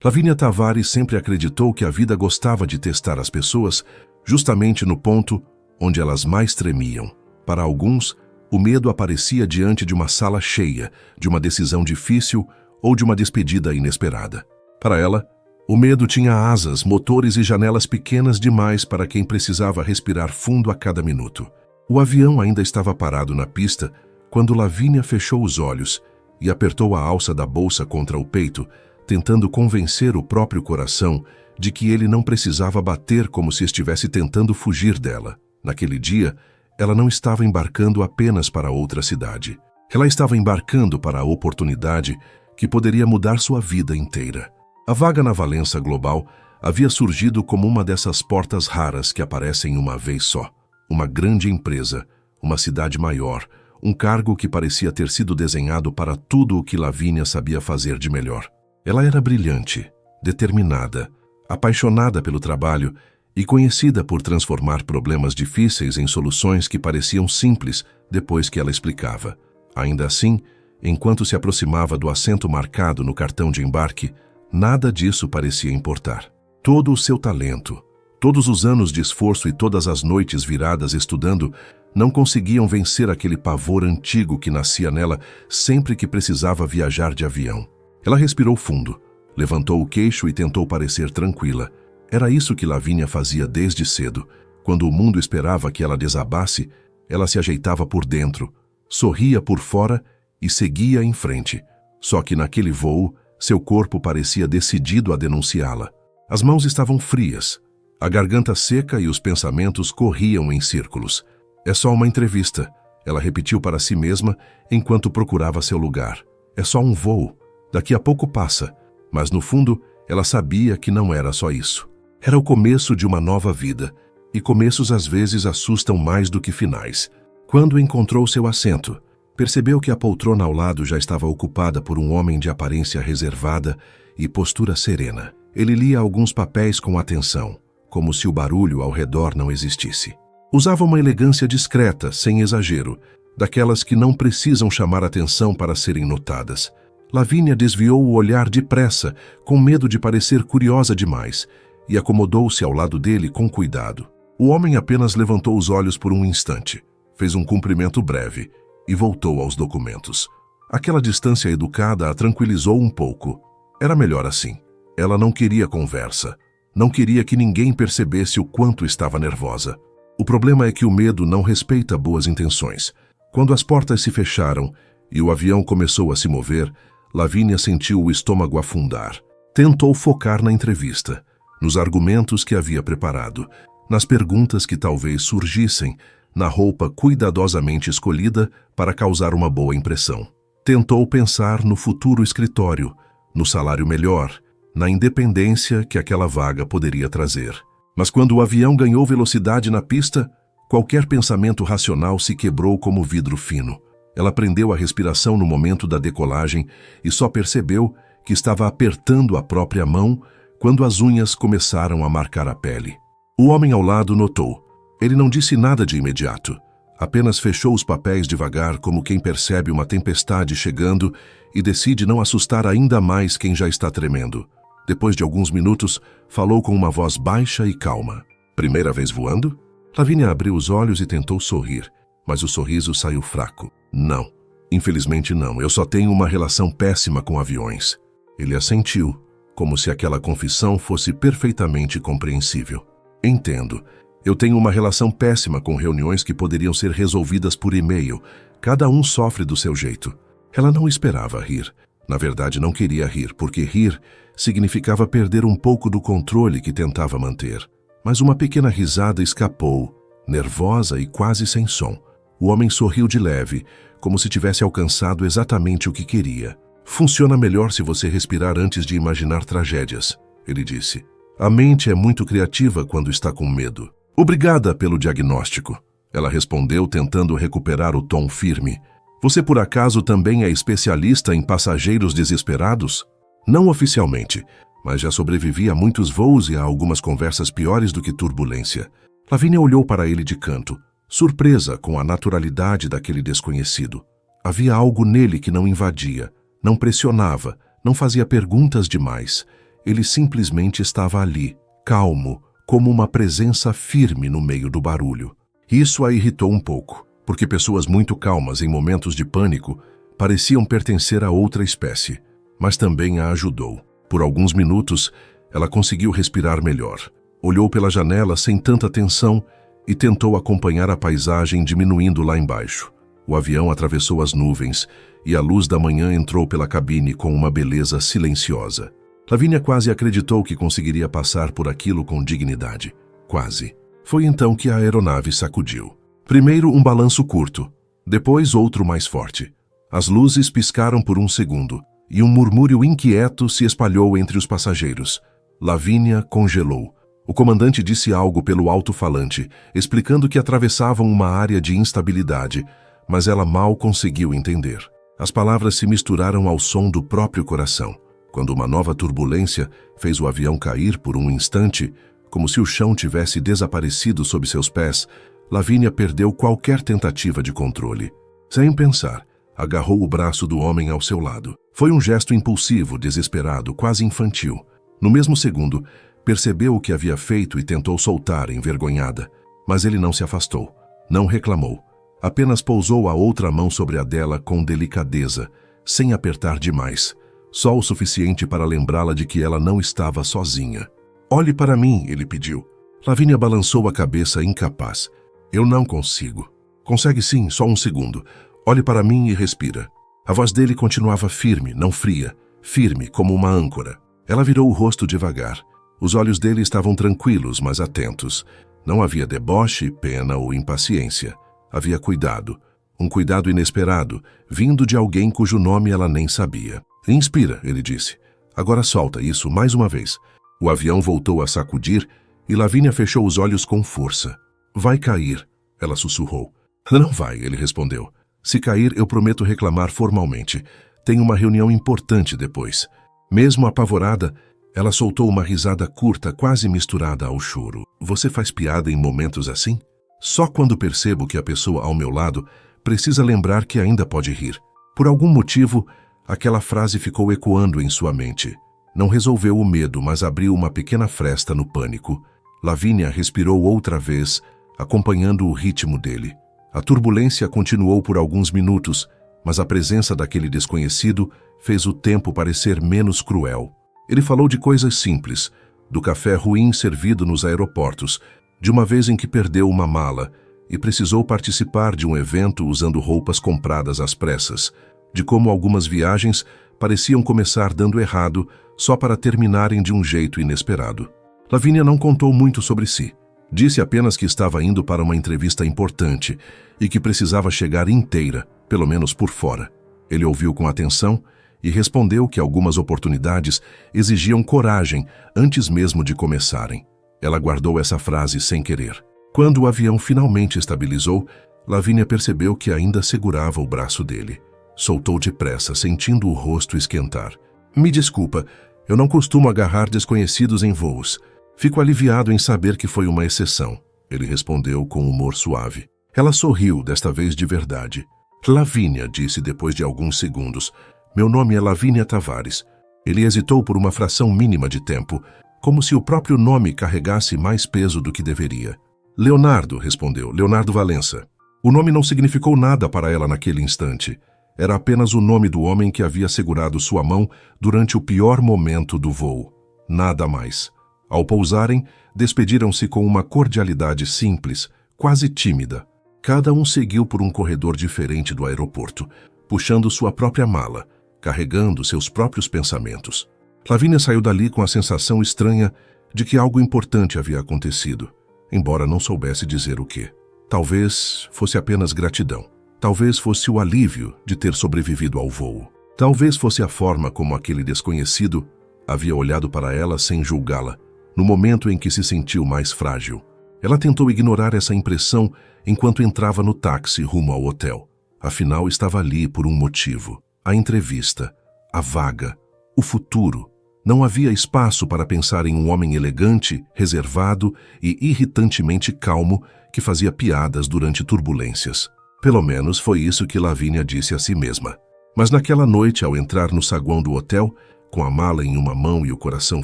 Lavínia Tavares sempre acreditou que a vida gostava de testar as pessoas justamente no ponto onde elas mais tremiam. Para alguns, o medo aparecia diante de uma sala cheia, de uma decisão difícil ou de uma despedida inesperada. Para ela, o medo tinha asas, motores e janelas pequenas demais para quem precisava respirar fundo a cada minuto. O avião ainda estava parado na pista quando Lavínia fechou os olhos e apertou a alça da bolsa contra o peito, tentando convencer o próprio coração de que ele não precisava bater como se estivesse tentando fugir dela. Naquele dia, ela não estava embarcando apenas para outra cidade. Ela estava embarcando para a oportunidade que poderia mudar sua vida inteira. A vaga na Valença Global havia surgido como uma dessas portas raras que aparecem uma vez só. Uma grande empresa, uma cidade maior, um cargo que parecia ter sido desenhado para tudo o que Lavínia sabia fazer de melhor. Ela era brilhante, determinada, apaixonada pelo trabalho e conhecida por transformar problemas difíceis em soluções que pareciam simples depois que ela explicava. Ainda assim, enquanto se aproximava do assento marcado no cartão de embarque, nada disso parecia importar. Todo o seu talento, todos os anos de esforço e todas as noites viradas estudando não conseguiam vencer aquele pavor antigo que nascia nela sempre que precisava viajar de avião. Ela respirou fundo, levantou o queixo e tentou parecer tranquila. Era isso que Lavínia fazia desde cedo. Quando o mundo esperava que ela desabasse, ela se ajeitava por dentro, sorria por fora e seguia em frente. Só que naquele voo, seu corpo parecia decidido a denunciá-la. As mãos estavam frias, a garganta seca e os pensamentos corriam em círculos. É só uma entrevista, ela repetiu para si mesma enquanto procurava seu lugar. É só um voo. Daqui a pouco passa, mas no fundo ela sabia que não era só isso. Era o começo de uma nova vida, e começos às vezes assustam mais do que finais. Quando encontrou seu assento, percebeu que a poltrona ao lado já estava ocupada por um homem de aparência reservada e postura serena. Ele lia alguns papéis com atenção, como se o barulho ao redor não existisse. Usava uma elegância discreta, sem exagero, daquelas que não precisam chamar atenção para serem notadas. Lavínia desviou o olhar depressa, com medo de parecer curiosa demais, e acomodou-se ao lado dele com cuidado. O homem apenas levantou os olhos por um instante, fez um cumprimento breve e voltou aos documentos. Aquela distância educada a tranquilizou um pouco. Era melhor assim. Ela não queria conversa. Não queria que ninguém percebesse o quanto estava nervosa. O problema é que o medo não respeita boas intenções. Quando as portas se fecharam e o avião começou a se mover, Lavínia sentiu o estômago afundar. Tentou focar na entrevista, nos argumentos que havia preparado, nas perguntas que talvez surgissem, na roupa cuidadosamente escolhida para causar uma boa impressão. Tentou pensar no futuro escritório, no salário melhor, na independência que aquela vaga poderia trazer. Mas quando o avião ganhou velocidade na pista, qualquer pensamento racional se quebrou como vidro fino. Ela prendeu a respiração no momento da decolagem e só percebeu que estava apertando a própria mão quando as unhas começaram a marcar a pele. O homem ao lado notou. Ele não disse nada de imediato. Apenas fechou os papéis devagar, como quem percebe uma tempestade chegando e decide não assustar ainda mais quem já está tremendo. Depois de alguns minutos, falou com uma voz baixa e calma. Primeira vez voando? Lavínia abriu os olhos e tentou sorrir, mas o sorriso saiu fraco. Não, infelizmente não. Eu só tenho uma relação péssima com aviões. Ele assentiu, como se aquela confissão fosse perfeitamente compreensível. Entendo. Eu tenho uma relação péssima com reuniões que poderiam ser resolvidas por e-mail. Cada um sofre do seu jeito. Ela não esperava rir. Na verdade, não queria rir, porque rir significava perder um pouco do controle que tentava manter. Mas uma pequena risada escapou, nervosa e quase sem som. O homem sorriu de leve, como se tivesse alcançado exatamente o que queria. Funciona melhor se você respirar antes de imaginar tragédias, ele disse. A mente é muito criativa quando está com medo. Obrigada pelo diagnóstico, ela respondeu tentando recuperar o tom firme. Você por acaso também é especialista em passageiros desesperados? Não oficialmente, mas já sobrevivi a muitos voos e a algumas conversas piores do que turbulência. Lavínia olhou para ele de canto, surpresa com a naturalidade daquele desconhecido. Havia algo nele que não invadia, não pressionava, não fazia perguntas demais. Ele simplesmente estava ali, calmo, como uma presença firme no meio do barulho. Isso a irritou um pouco, porque pessoas muito calmas em momentos de pânico pareciam pertencer a outra espécie, mas também a ajudou. Por alguns minutos, ela conseguiu respirar melhor. Olhou pela janela sem tanta tensão e tentou acompanhar a paisagem diminuindo lá embaixo. O avião atravessou as nuvens e a luz da manhã entrou pela cabine com uma beleza silenciosa. Lavínia quase acreditou que conseguiria passar por aquilo com dignidade. Quase. Foi então que a aeronave sacudiu. Primeiro um balanço curto, depois outro mais forte. As luzes piscaram por um segundo e um murmúrio inquieto se espalhou entre os passageiros. Lavínia congelou. O comandante disse algo pelo alto-falante, explicando que atravessavam uma área de instabilidade, mas ela mal conseguiu entender. As palavras se misturaram ao som do próprio coração. Quando uma nova turbulência fez o avião cair por um instante, como se o chão tivesse desaparecido sob seus pés, Lavínia perdeu qualquer tentativa de controle. Sem pensar, agarrou o braço do homem ao seu lado. Foi um gesto impulsivo, desesperado, quase infantil. No mesmo segundo, percebeu o que havia feito e tentou soltar, envergonhada. Mas ele não se afastou, não reclamou. Apenas pousou a outra mão sobre a dela com delicadeza, sem apertar demais. Só o suficiente para lembrá-la de que ela não estava sozinha. "Olhe para mim", ele pediu. Lavínia balançou a cabeça incapaz. "Eu não consigo." "Consegue sim, só um segundo. Olhe para mim e respira." A voz dele continuava firme, não fria, firme como uma âncora. Ela virou o rosto devagar. Os olhos dele estavam tranquilos, mas atentos. Não havia deboche, pena ou impaciência. Havia cuidado. Um cuidado inesperado, vindo de alguém cujo nome ela nem sabia. "Inspira", ele disse. "Agora solta isso mais uma vez." O avião voltou a sacudir e Lavínia fechou os olhos com força. "Vai cair", ela sussurrou. "Não vai", ele respondeu. "Se cair, eu prometo reclamar formalmente. Tenho uma reunião importante depois." Mesmo apavorada, ela soltou uma risada curta, quase misturada ao choro. "Você faz piada em momentos assim? Só quando percebo que a pessoa ao meu lado precisa lembrar que ainda pode rir." Por algum motivo, aquela frase ficou ecoando em sua mente. Não resolveu o medo, mas abriu uma pequena fresta no pânico. Lavínia respirou outra vez, acompanhando o ritmo dele. A turbulência continuou por alguns minutos, mas a presença daquele desconhecido fez o tempo parecer menos cruel. Ele falou de coisas simples, do café ruim servido nos aeroportos, de uma vez em que perdeu uma mala e precisou participar de um evento usando roupas compradas às pressas, de como algumas viagens pareciam começar dando errado só para terminarem de um jeito inesperado. Lavínia não contou muito sobre si. Disse apenas que estava indo para uma entrevista importante e que precisava chegar inteira, pelo menos por fora. Ele ouviu com atenção e respondeu que algumas oportunidades exigiam coragem antes mesmo de começarem. Ela guardou essa frase sem querer. Quando o avião finalmente estabilizou, Lavínia percebeu que ainda segurava o braço dele. Soltou depressa, sentindo o rosto esquentar. "Me desculpa, eu não costumo agarrar desconhecidos em voos. Fico aliviado em saber que foi uma exceção", ele respondeu com humor suave. Ela sorriu, desta vez de verdade. "Lavínia", disse depois de alguns segundos. "Meu nome é Lavínia Tavares." Ele hesitou por uma fração mínima de tempo, como se o próprio nome carregasse mais peso do que deveria. "Leonardo", respondeu. "Leonardo Valença." O nome não significou nada para ela naquele instante. Era apenas o nome do homem que havia segurado sua mão durante o pior momento do voo. Nada mais. Ao pousarem, despediram-se com uma cordialidade simples, quase tímida. Cada um seguiu por um corredor diferente do aeroporto, puxando sua própria mala, carregando seus próprios pensamentos. Lavínia saiu dali com a sensação estranha de que algo importante havia acontecido, embora não soubesse dizer o quê. Talvez fosse apenas gratidão. Talvez fosse o alívio de ter sobrevivido ao voo. Talvez fosse a forma como aquele desconhecido havia olhado para ela sem julgá-la, no momento em que se sentiu mais frágil. Ela tentou ignorar essa impressão enquanto entrava no táxi rumo ao hotel. Afinal, estava ali por um motivo. A entrevista, a vaga, o futuro. Não havia espaço para pensar em um homem elegante, reservado e irritantemente calmo que fazia piadas durante turbulências. Pelo menos foi isso que Lavínia disse a si mesma. Mas naquela noite, ao entrar no saguão do hotel, Com a mala em uma mão e o coração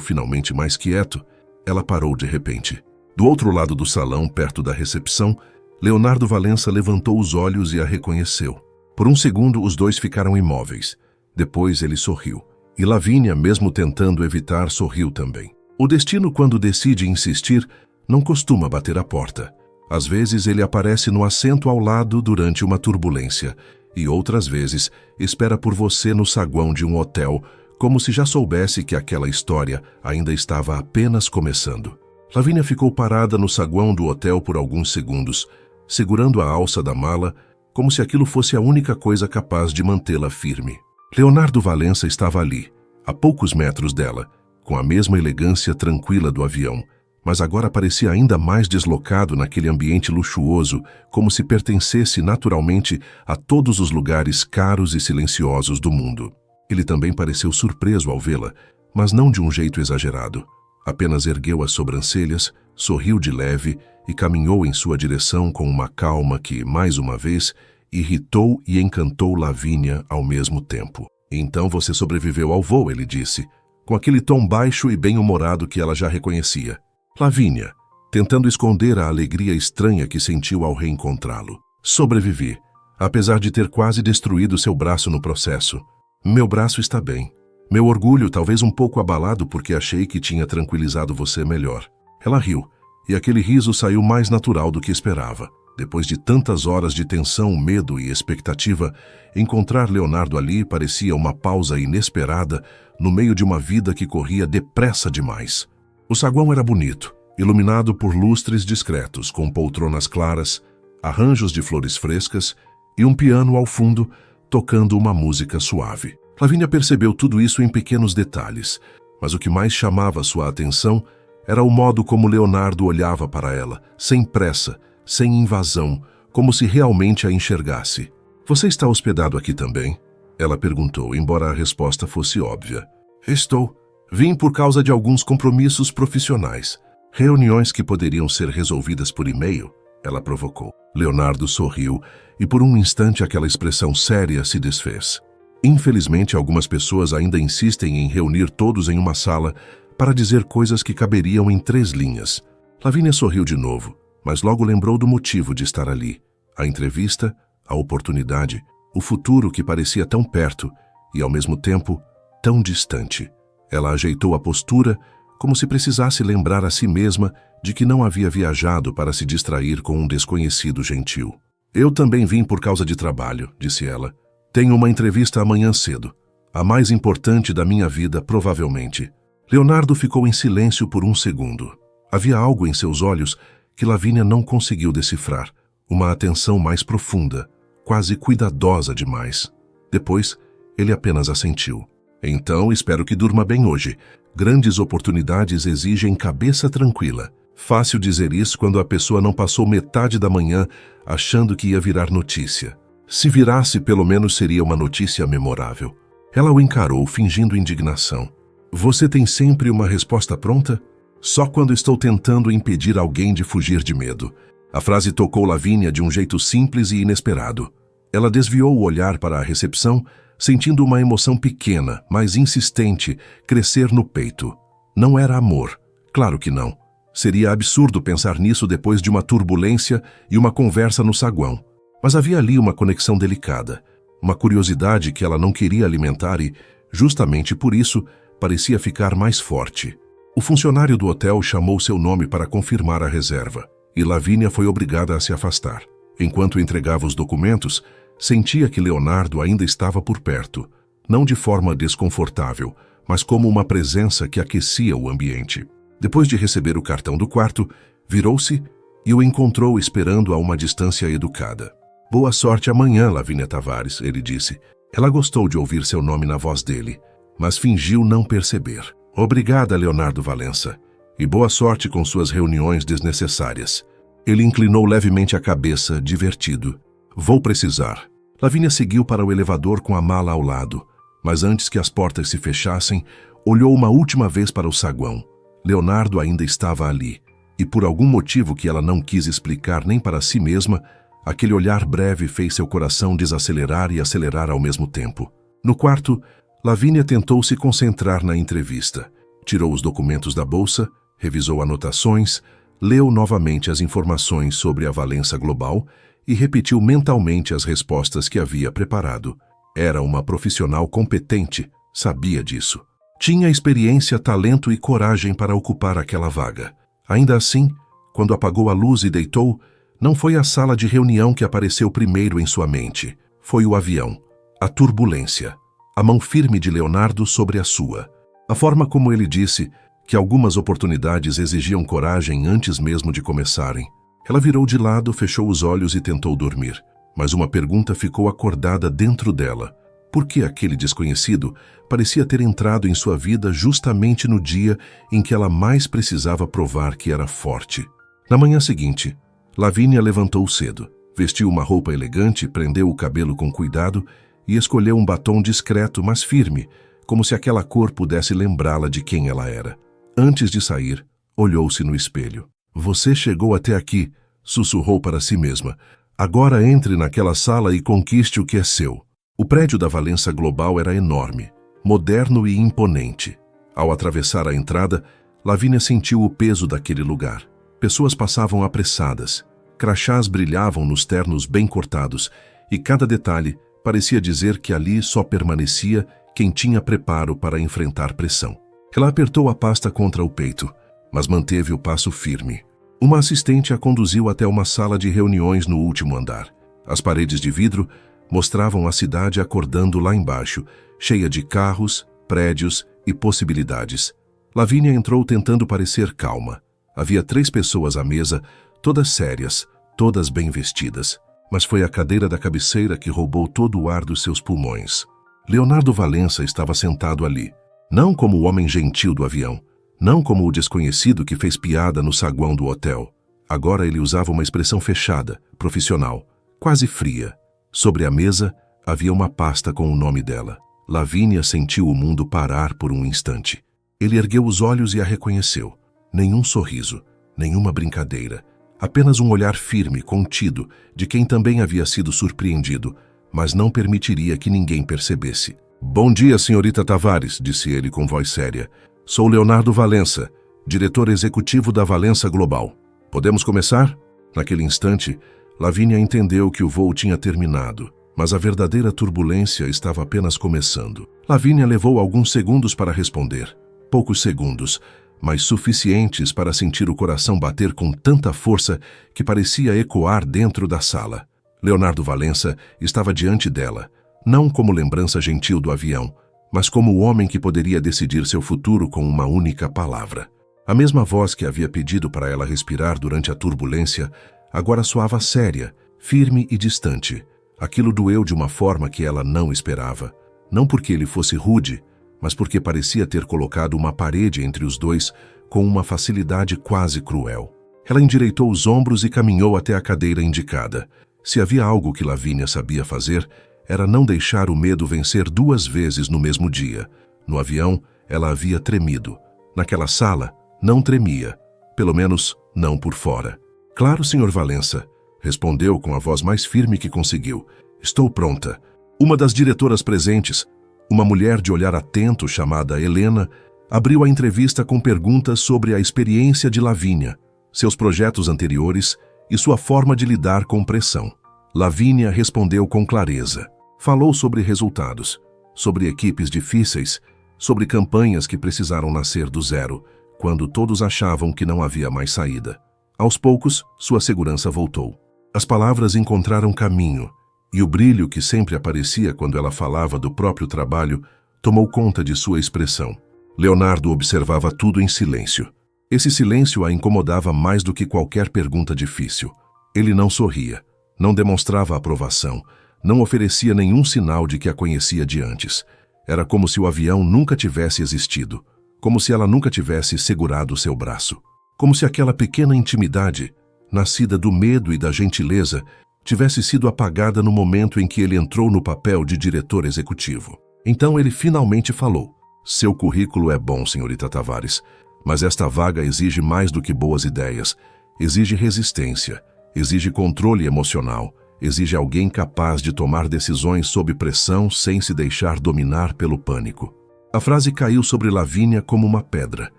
finalmente mais quieto, ela parou de repente. Do outro lado do salão, perto da recepção, Leonardo Valença levantou os olhos e a reconheceu. Por um segundo, os dois ficaram imóveis. Depois ele sorriu. E Lavínia, mesmo tentando evitar, sorriu também. O destino, quando decide insistir, não costuma bater a porta. Às vezes ele aparece no assento ao lado durante uma turbulência, e outras vezes espera por você no saguão de um hotel, como se já soubesse que aquela história ainda estava apenas começando. Lavínia ficou parada no saguão do hotel por alguns segundos, segurando a alça da mala, como se aquilo fosse a única coisa capaz de mantê-la firme. Leonardo Valença estava ali, a poucos metros dela, com a mesma elegância tranquila do avião, mas agora parecia ainda mais deslocado naquele ambiente luxuoso, como se pertencesse naturalmente a todos os lugares caros e silenciosos do mundo. Ele também pareceu surpreso ao vê-la, mas não de um jeito exagerado. Apenas ergueu as sobrancelhas, sorriu de leve e caminhou em sua direção com uma calma que, mais uma vez, irritou e encantou Lavínia ao mesmo tempo. "Então você sobreviveu ao voo", ele disse, com aquele tom baixo e bem-humorado que ela já reconhecia. Lavínia, tentando esconder a alegria estranha que sentiu ao reencontrá-lo. "Sobrevivi, apesar de ter quase destruído seu braço no processo. Meu braço está bem. Meu orgulho talvez um pouco abalado porque achei que tinha tranquilizado você melhor." Ela riu, e aquele riso saiu mais natural do que esperava. Depois de tantas horas de tensão, medo e expectativa, encontrar Leonardo ali parecia uma pausa inesperada no meio de uma vida que corria depressa demais. O saguão era bonito, iluminado por lustres discretos, com poltronas claras, arranjos de flores frescas e um piano ao fundo, tocando uma música suave. Lavínia percebeu tudo isso em pequenos detalhes, mas o que mais chamava sua atenção era o modo como Leonardo olhava para ela, sem pressa, sem invasão, como se realmente a enxergasse. "Você está hospedado aqui também?" ela perguntou, embora a resposta fosse óbvia. "Estou. Vim por causa de alguns compromissos profissionais. Reuniões que poderiam ser resolvidas por e-mail", ela provocou. Leonardo sorriu e por um instante aquela expressão séria se desfez. Infelizmente, algumas pessoas ainda insistem em reunir todos em uma sala para dizer coisas que caberiam em 3 linhas. Lavínia sorriu de novo, mas logo lembrou do motivo de estar ali. A entrevista, a oportunidade, o futuro que parecia tão perto e, ao mesmo tempo, tão distante. Ela ajeitou a postura, como se precisasse lembrar a si mesma de que não havia viajado para se distrair com um desconhecido gentil. "Eu também vim por causa de trabalho", disse ela. "Tenho uma entrevista amanhã cedo. A mais importante da minha vida, provavelmente." Leonardo ficou em silêncio por um segundo. Havia algo em seus olhos que Lavínia não conseguiu decifrar. Uma atenção mais profunda, quase cuidadosa demais. Depois, ele apenas assentiu. "Então, espero que durma bem hoje. Grandes oportunidades exigem cabeça tranquila." Fácil dizer isso quando a pessoa não passou metade da manhã achando que ia virar notícia. Se virasse, pelo menos seria uma notícia memorável. Ela o encarou, fingindo indignação. "Você tem sempre uma resposta pronta?" "Só quando estou tentando impedir alguém de fugir de medo." A frase tocou Lavínia de um jeito simples e inesperado. Ela desviou o olhar para a recepção, sentindo uma emoção pequena, mas insistente, crescer no peito. Não era amor. Claro que não. Seria absurdo pensar nisso depois de uma turbulência e uma conversa no saguão. Mas havia ali uma conexão delicada, uma curiosidade que ela não queria alimentar e, justamente por isso, parecia ficar mais forte. O funcionário do hotel chamou seu nome para confirmar a reserva, e Lavínia foi obrigada a se afastar. Enquanto entregava os documentos, sentia que Leonardo ainda estava por perto, não de forma desconfortável, mas como uma presença que aquecia o ambiente. Depois de receber o cartão do quarto, virou-se e o encontrou esperando a uma distância educada. "Boa sorte amanhã, Lavínia Tavares", ele disse. Ela gostou de ouvir seu nome na voz dele, mas fingiu não perceber. "Obrigada, Leonardo Valença, e boa sorte com suas reuniões desnecessárias." Ele inclinou levemente a cabeça, divertido. "Vou precisar." Lavínia seguiu para o elevador com a mala ao lado, mas antes que as portas se fechassem, olhou uma última vez para o saguão. Leonardo ainda estava ali, e por algum motivo que ela não quis explicar nem para si mesma, aquele olhar breve fez seu coração desacelerar e acelerar ao mesmo tempo. No quarto, Lavínia tentou se concentrar na entrevista. Tirou os documentos da bolsa, revisou anotações, leu novamente as informações sobre a Valença Global e repetiu mentalmente as respostas que havia preparado. Era uma profissional competente, sabia disso. Tinha experiência, talento e coragem para ocupar aquela vaga. Ainda assim, quando apagou a luz e deitou, não foi a sala de reunião que apareceu primeiro em sua mente. Foi o avião, a turbulência, a mão firme de Leonardo sobre a sua. A forma como ele disse que algumas oportunidades exigiam coragem antes mesmo de começarem. Ela virou de lado, fechou os olhos e tentou dormir. Mas uma pergunta ficou acordada dentro dela. Por que aquele desconhecido parecia ter entrado em sua vida justamente no dia em que ela mais precisava provar que era forte? Na manhã seguinte, Lavínia levantou cedo, vestiu uma roupa elegante, prendeu o cabelo com cuidado e escolheu um batom discreto, mas firme, como se aquela cor pudesse lembrá-la de quem ela era. Antes de sair, olhou-se no espelho. Você chegou até aqui, sussurrou para si mesma. Agora entre naquela sala e conquiste o que é seu. O prédio da Valença Global era enorme, moderno e imponente. Ao atravessar a entrada, Lavínia sentiu o peso daquele lugar. Pessoas passavam apressadas, crachás brilhavam nos ternos bem cortados e cada detalhe parecia dizer que ali só permanecia quem tinha preparo para enfrentar pressão. Ela apertou a pasta contra o peito, mas manteve o passo firme. Uma assistente a conduziu até uma sala de reuniões no último andar. As paredes de vidro mostravam a cidade acordando lá embaixo, cheia de carros, prédios e possibilidades. Lavínia entrou tentando parecer calma. Havia 3 pessoas à mesa, todas sérias, todas bem vestidas. Mas foi a cadeira da cabeceira que roubou todo o ar dos seus pulmões. Leonardo Valença estava sentado ali, não como o homem gentil do avião, não como o desconhecido que fez piada no saguão do hotel. Agora ele usava uma expressão fechada, profissional, quase fria. Sobre a mesa havia uma pasta com o nome dela. Lavínia sentiu o mundo parar por um instante. Ele ergueu os olhos e a reconheceu. Nenhum sorriso, nenhuma brincadeira. Apenas um olhar firme, contido, de quem também havia sido surpreendido, mas não permitiria que ninguém percebesse. Bom dia, senhorita Tavares, disse ele com voz séria. Sou Leonardo Valença, diretor executivo da Valença Global. Podemos começar? Naquele instante, Lavínia entendeu que o voo tinha terminado, mas a verdadeira turbulência estava apenas começando. Lavínia levou alguns segundos para responder. Poucos segundos, mas suficientes para sentir o coração bater com tanta força que parecia ecoar dentro da sala. Leonardo Valença estava diante dela, não como lembrança gentil do avião, mas como o homem que poderia decidir seu futuro com uma única palavra. A mesma voz que havia pedido para ela respirar durante a turbulência, agora soava séria, firme e distante. Aquilo doeu de uma forma que ela não esperava. Não porque ele fosse rude, mas porque parecia ter colocado uma parede entre os dois com uma facilidade quase cruel. Ela endireitou os ombros e caminhou até a cadeira indicada. Se havia algo que Lavínia sabia fazer, era não deixar o medo vencer 2 vezes no mesmo dia. No avião, ela havia tremido. Naquela sala, não tremia. Pelo menos, não por fora. Claro, Sr. Valença, respondeu com a voz mais firme que conseguiu. Estou pronta. Uma das diretoras presentes, uma mulher de olhar atento chamada Helena, abriu a entrevista com perguntas sobre a experiência de Lavínia, seus projetos anteriores e sua forma de lidar com pressão. Lavínia respondeu com clareza. Falou sobre resultados, sobre equipes difíceis, sobre campanhas que precisaram nascer do zero, quando todos achavam que não havia mais saída. Aos poucos, sua segurança voltou. As palavras encontraram caminho, e o brilho que sempre aparecia quando ela falava do próprio trabalho tomou conta de sua expressão. Leonardo observava tudo em silêncio. Esse silêncio a incomodava mais do que qualquer pergunta difícil. Ele não sorria, não demonstrava aprovação, não oferecia nenhum sinal de que a conhecia de antes. Era como se o avião nunca tivesse existido, como se ela nunca tivesse segurado seu braço. Como se aquela pequena intimidade, nascida do medo e da gentileza, tivesse sido apagada no momento em que ele entrou no papel de diretor executivo. Então ele finalmente falou. Seu currículo é bom, senhorita Tavares, mas esta vaga exige mais do que boas ideias. Exige resistência, exige controle emocional, exige alguém capaz de tomar decisões sob pressão sem se deixar dominar pelo pânico. A frase caiu sobre Lavínia como uma pedra.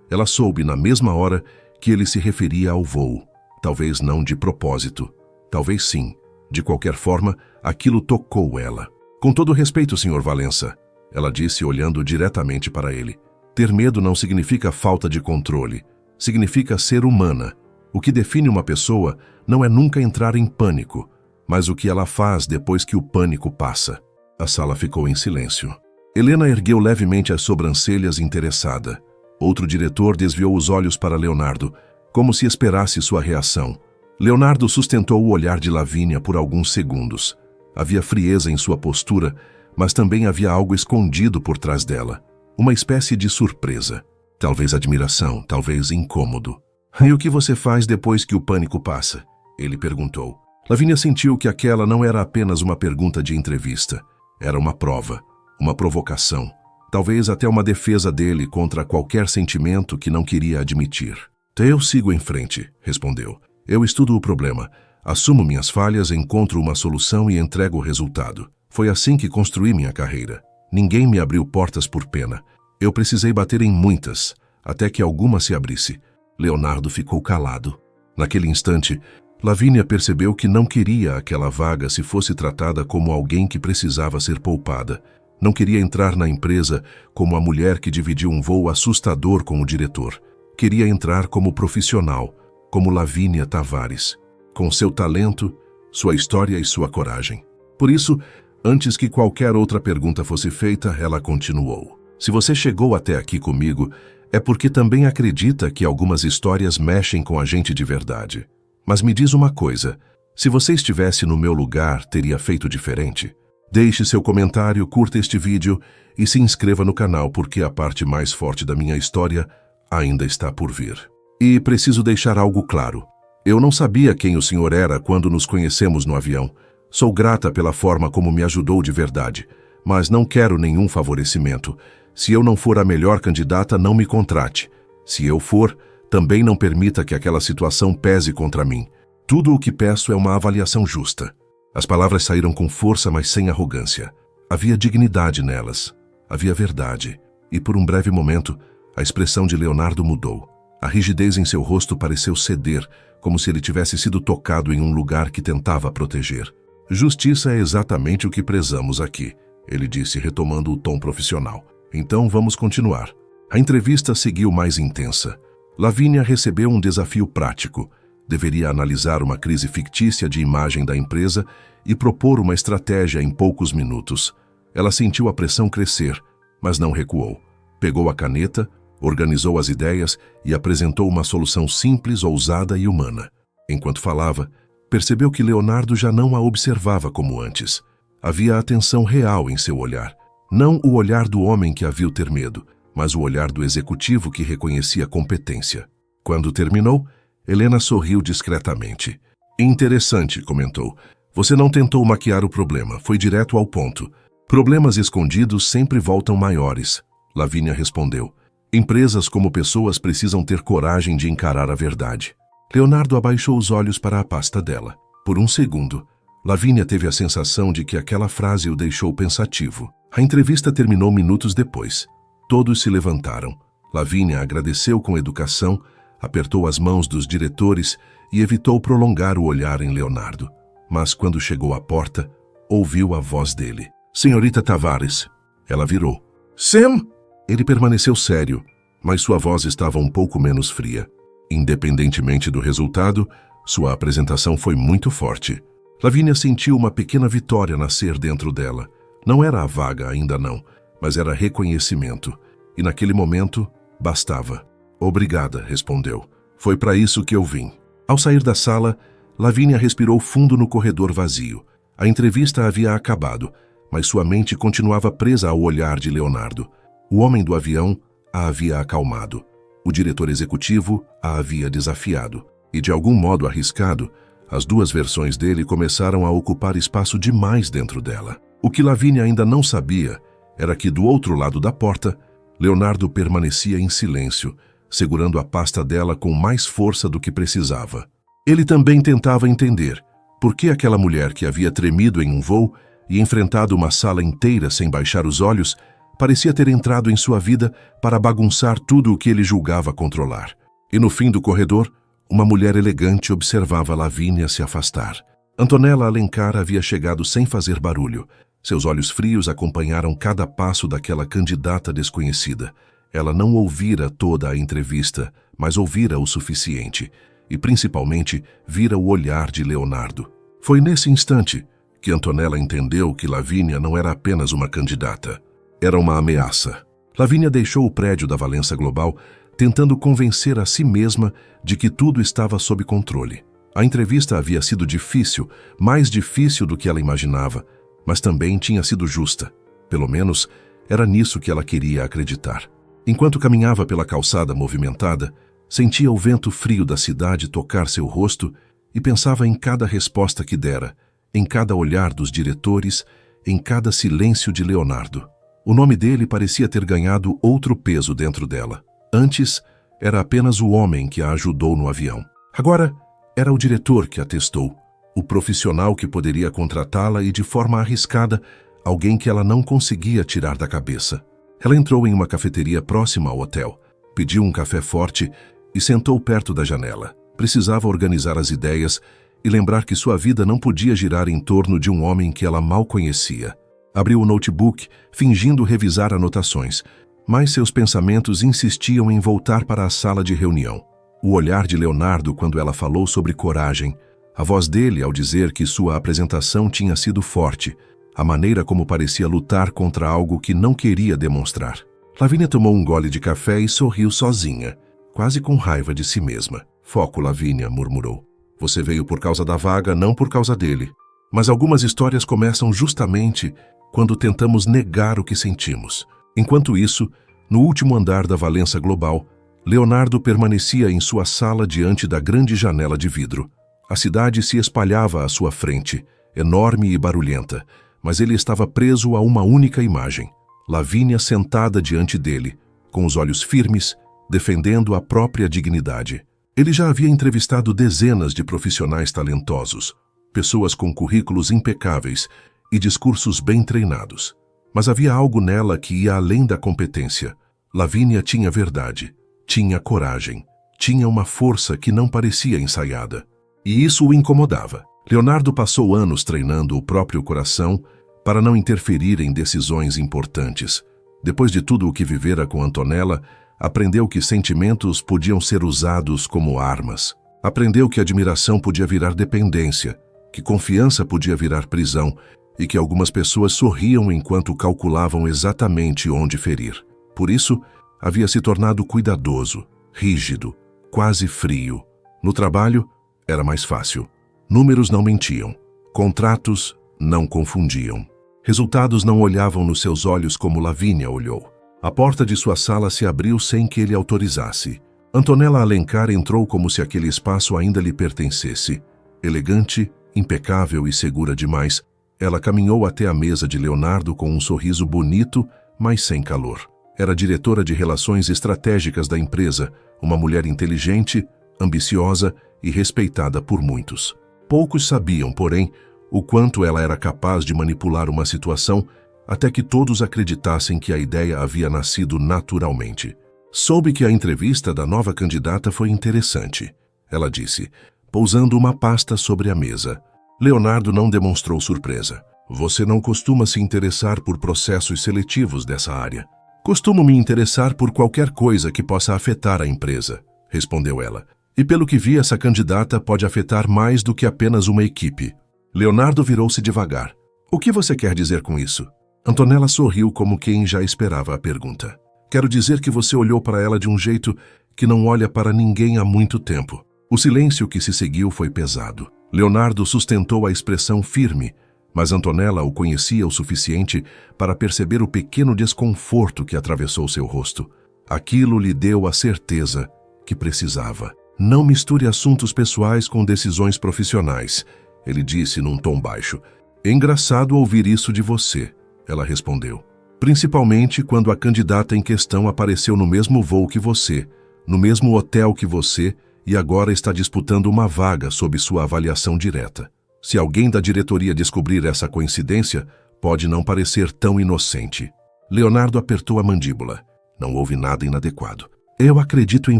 Ela soube na mesma hora que ele se referia ao voo. Talvez não de propósito. Talvez sim. De qualquer forma, aquilo tocou ela. Com todo respeito, Sr. Valença, ela disse olhando diretamente para ele. Ter medo não significa falta de controle. Significa ser humana. O que define uma pessoa não é nunca entrar em pânico, mas o que ela faz depois que o pânico passa. A sala ficou em silêncio. Helena ergueu levemente as sobrancelhas interessada. Outro diretor desviou os olhos para Leonardo, como se esperasse sua reação. Leonardo sustentou o olhar de Lavínia por alguns segundos. Havia frieza em sua postura, mas também havia algo escondido por trás dela. Uma espécie de surpresa. Talvez admiração, talvez incômodo. E o que você faz depois que o pânico passa? Ele perguntou. Lavínia sentiu que aquela não era apenas uma pergunta de entrevista. Era uma prova, uma provocação. Talvez até uma defesa dele contra qualquer sentimento que não queria admitir. Eu sigo em frente, respondeu. Eu estudo o problema, assumo minhas falhas, encontro uma solução e entrego o resultado. Foi assim que construí minha carreira. Ninguém me abriu portas por pena. Eu precisei bater em muitas, até que alguma se abrisse. Leonardo ficou calado. Naquele instante, Lavínia percebeu que não queria aquela vaga se fosse tratada como alguém que precisava ser poupada. Não queria entrar na empresa como a mulher que dividiu um voo assustador com o diretor. Queria entrar como profissional, como Lavínia Tavares, com seu talento, sua história e sua coragem. Por isso, antes que qualquer outra pergunta fosse feita, ela continuou. Se você chegou até aqui comigo, é porque também acredita que algumas histórias mexem com a gente de verdade. Mas me diz uma coisa, se você estivesse no meu lugar, teria feito diferente? Deixe seu comentário, curta este vídeo e se inscreva no canal porque a parte mais forte da minha história ainda está por vir. E preciso deixar algo claro. Eu não sabia quem o senhor era quando nos conhecemos no avião. Sou grata pela forma como me ajudou de verdade, mas não quero nenhum favorecimento. Se eu não for a melhor candidata, não me contrate. Se eu for, também não permita que aquela situação pese contra mim. Tudo o que peço é uma avaliação justa. As palavras saíram com força, mas sem arrogância. Havia dignidade nelas. Havia verdade. E por um breve momento, a expressão de Leonardo mudou. A rigidez em seu rosto pareceu ceder, como se ele tivesse sido tocado em um lugar que tentava proteger. Justiça é exatamente o que prezamos aqui, ele disse, retomando o tom profissional. Então vamos continuar. A entrevista seguiu mais intensa. Lavínia recebeu um desafio prático. Deveria analisar uma crise fictícia de imagem da empresa e propor uma estratégia em poucos minutos. Ela sentiu a pressão crescer, mas não recuou. Pegou a caneta, organizou as ideias e apresentou uma solução simples, ousada e humana. Enquanto falava, percebeu que Leonardo já não a observava como antes. Havia atenção real em seu olhar. Não o olhar do homem que a viu ter medo, mas o olhar do executivo que reconhecia competência. Quando terminou, Helena sorriu discretamente. Interessante, comentou. Você não tentou maquiar o problema, foi direto ao ponto. Problemas escondidos sempre voltam maiores, Lavínia respondeu. Empresas como pessoas precisam ter coragem de encarar a verdade. Leonardo abaixou os olhos para a pasta dela. Por um segundo, Lavínia teve a sensação de que aquela frase o deixou pensativo. A entrevista terminou minutos depois. Todos se levantaram. Lavínia agradeceu com educação, apertou as mãos dos diretores e evitou prolongar o olhar em Leonardo. Mas quando chegou à porta, ouviu a voz dele. Senhorita Tavares. Ela virou. Sam! Ele permaneceu sério, mas sua voz estava um pouco menos fria. Independentemente do resultado, sua apresentação foi muito forte. Lavínia sentiu uma pequena vitória nascer dentro dela. Não era a vaga, ainda não, mas era reconhecimento. E naquele momento, bastava. Obrigada, respondeu. Foi para isso que eu vim. Ao sair da sala, Lavínia respirou fundo no corredor vazio. A entrevista havia acabado, mas sua mente continuava presa ao olhar de Leonardo. O homem do avião a havia acalmado. O diretor executivo a havia desafiado. E de algum modo arriscado, as duas versões dele começaram a ocupar espaço demais dentro dela. O que Lavínia ainda não sabia era que do outro lado da porta, Leonardo permanecia em silêncio, segurando a pasta dela com mais força do que precisava. Ele também tentava entender Por que aquela mulher que havia tremido em um voo e enfrentado uma sala inteira sem baixar os olhos, parecia ter entrado em sua vida para bagunçar tudo o que ele julgava controlar? E no fim do corredor, uma mulher elegante observava Lavínia se afastar. Antonella Alencar havia chegado sem fazer barulho. Seus olhos frios acompanharam cada passo daquela candidata desconhecida. Ela não ouvira toda a entrevista, mas ouvira o suficiente. E, principalmente, vira o olhar de Leonardo. Foi nesse instante que Antonella entendeu que Lavínia não era apenas uma candidata. Era uma ameaça. Lavínia deixou o prédio da Valença Global, tentando convencer a si mesma de que tudo estava sob controle. A entrevista havia sido difícil, mais difícil do que ela imaginava, mas também tinha sido justa. Pelo menos, era nisso que ela queria acreditar. Enquanto caminhava pela calçada movimentada, sentia o vento frio da cidade tocar seu rosto e pensava em cada resposta que dera, em cada olhar dos diretores, em cada silêncio de Leonardo. O nome dele parecia ter ganhado outro peso dentro dela. Antes, era apenas o homem que a ajudou no avião. Agora, era o diretor que a testou, o profissional que poderia contratá-la e, de forma arriscada, alguém que ela não conseguia tirar da cabeça. Ela entrou em uma cafeteria próxima ao hotel, pediu um café forte e sentou perto da janela. Precisava organizar as ideias e lembrar que sua vida não podia girar em torno de um homem que ela mal conhecia. Abriu o notebook, fingindo revisar anotações, mas seus pensamentos insistiam em voltar para a sala de reunião. O olhar de Leonardo quando ela falou sobre coragem, a voz dele ao dizer que sua apresentação tinha sido forte, a maneira como parecia lutar contra algo que não queria demonstrar. Lavínia tomou um gole de café e sorriu sozinha, quase com raiva de si mesma. Foco, Lavínia, murmurou. Você veio por causa da vaga, não por causa dele. Mas algumas histórias começam justamente quando tentamos negar o que sentimos. Enquanto isso, no último andar da Valença Global, Leonardo permanecia em sua sala diante da grande janela de vidro. A cidade se espalhava à sua frente, enorme e barulhenta, mas ele estava preso a uma única imagem. Lavínia sentada diante dele, com os olhos firmes, defendendo a própria dignidade. Ele já havia entrevistado dezenas de profissionais talentosos, pessoas com currículos impecáveis e discursos bem treinados. Mas havia algo nela que ia além da competência. Lavínia tinha verdade, tinha coragem, tinha uma força que não parecia ensaiada. E isso o incomodava. Leonardo passou anos treinando o próprio coração para não interferir em decisões importantes. Depois de tudo o que vivera com Antonella, aprendeu que sentimentos podiam ser usados como armas. Aprendeu que admiração podia virar dependência, que confiança podia virar prisão e que algumas pessoas sorriam enquanto calculavam exatamente onde ferir. Por isso, havia se tornado cuidadoso, rígido, quase frio. No trabalho, era mais fácil. Números não mentiam. Contratos não confundiam. Resultados não olhavam nos seus olhos como Lavínia olhou. A porta de sua sala se abriu sem que ele autorizasse. Antonella Alencar entrou como se aquele espaço ainda lhe pertencesse. Elegante, impecável e segura demais, ela caminhou até a mesa de Leonardo com um sorriso bonito, mas sem calor. Era diretora de relações estratégicas da empresa, uma mulher inteligente, ambiciosa e respeitada por muitos. Poucos sabiam, porém, o quanto ela era capaz de manipular uma situação até que todos acreditassem que a ideia havia nascido naturalmente. Soube que a entrevista da nova candidata foi interessante, ela disse, pousando uma pasta sobre a mesa. Leonardo não demonstrou surpresa. Você não costuma se interessar por processos seletivos dessa área. Costumo me interessar por qualquer coisa que possa afetar a empresa, respondeu ela. E pelo que vi, essa candidata pode afetar mais do que apenas uma equipe. Leonardo virou-se devagar. O que você quer dizer com isso? Antonella sorriu como quem já esperava a pergunta. Quero dizer que você olhou para ela de um jeito que não olha para ninguém há muito tempo. O silêncio que se seguiu foi pesado. Leonardo sustentou a expressão firme, mas Antonella o conhecia o suficiente para perceber o pequeno desconforto que atravessou seu rosto. Aquilo lhe deu a certeza que precisava. Não misture assuntos pessoais com decisões profissionais, ele disse num tom baixo. Engraçado ouvir isso de você, ela respondeu. Principalmente quando a candidata em questão apareceu no mesmo voo que você, no mesmo hotel que você e agora está disputando uma vaga sob sua avaliação direta. Se alguém da diretoria descobrir essa coincidência, pode não parecer tão inocente. Leonardo apertou a mandíbula. Não houve nada inadequado. Eu acredito em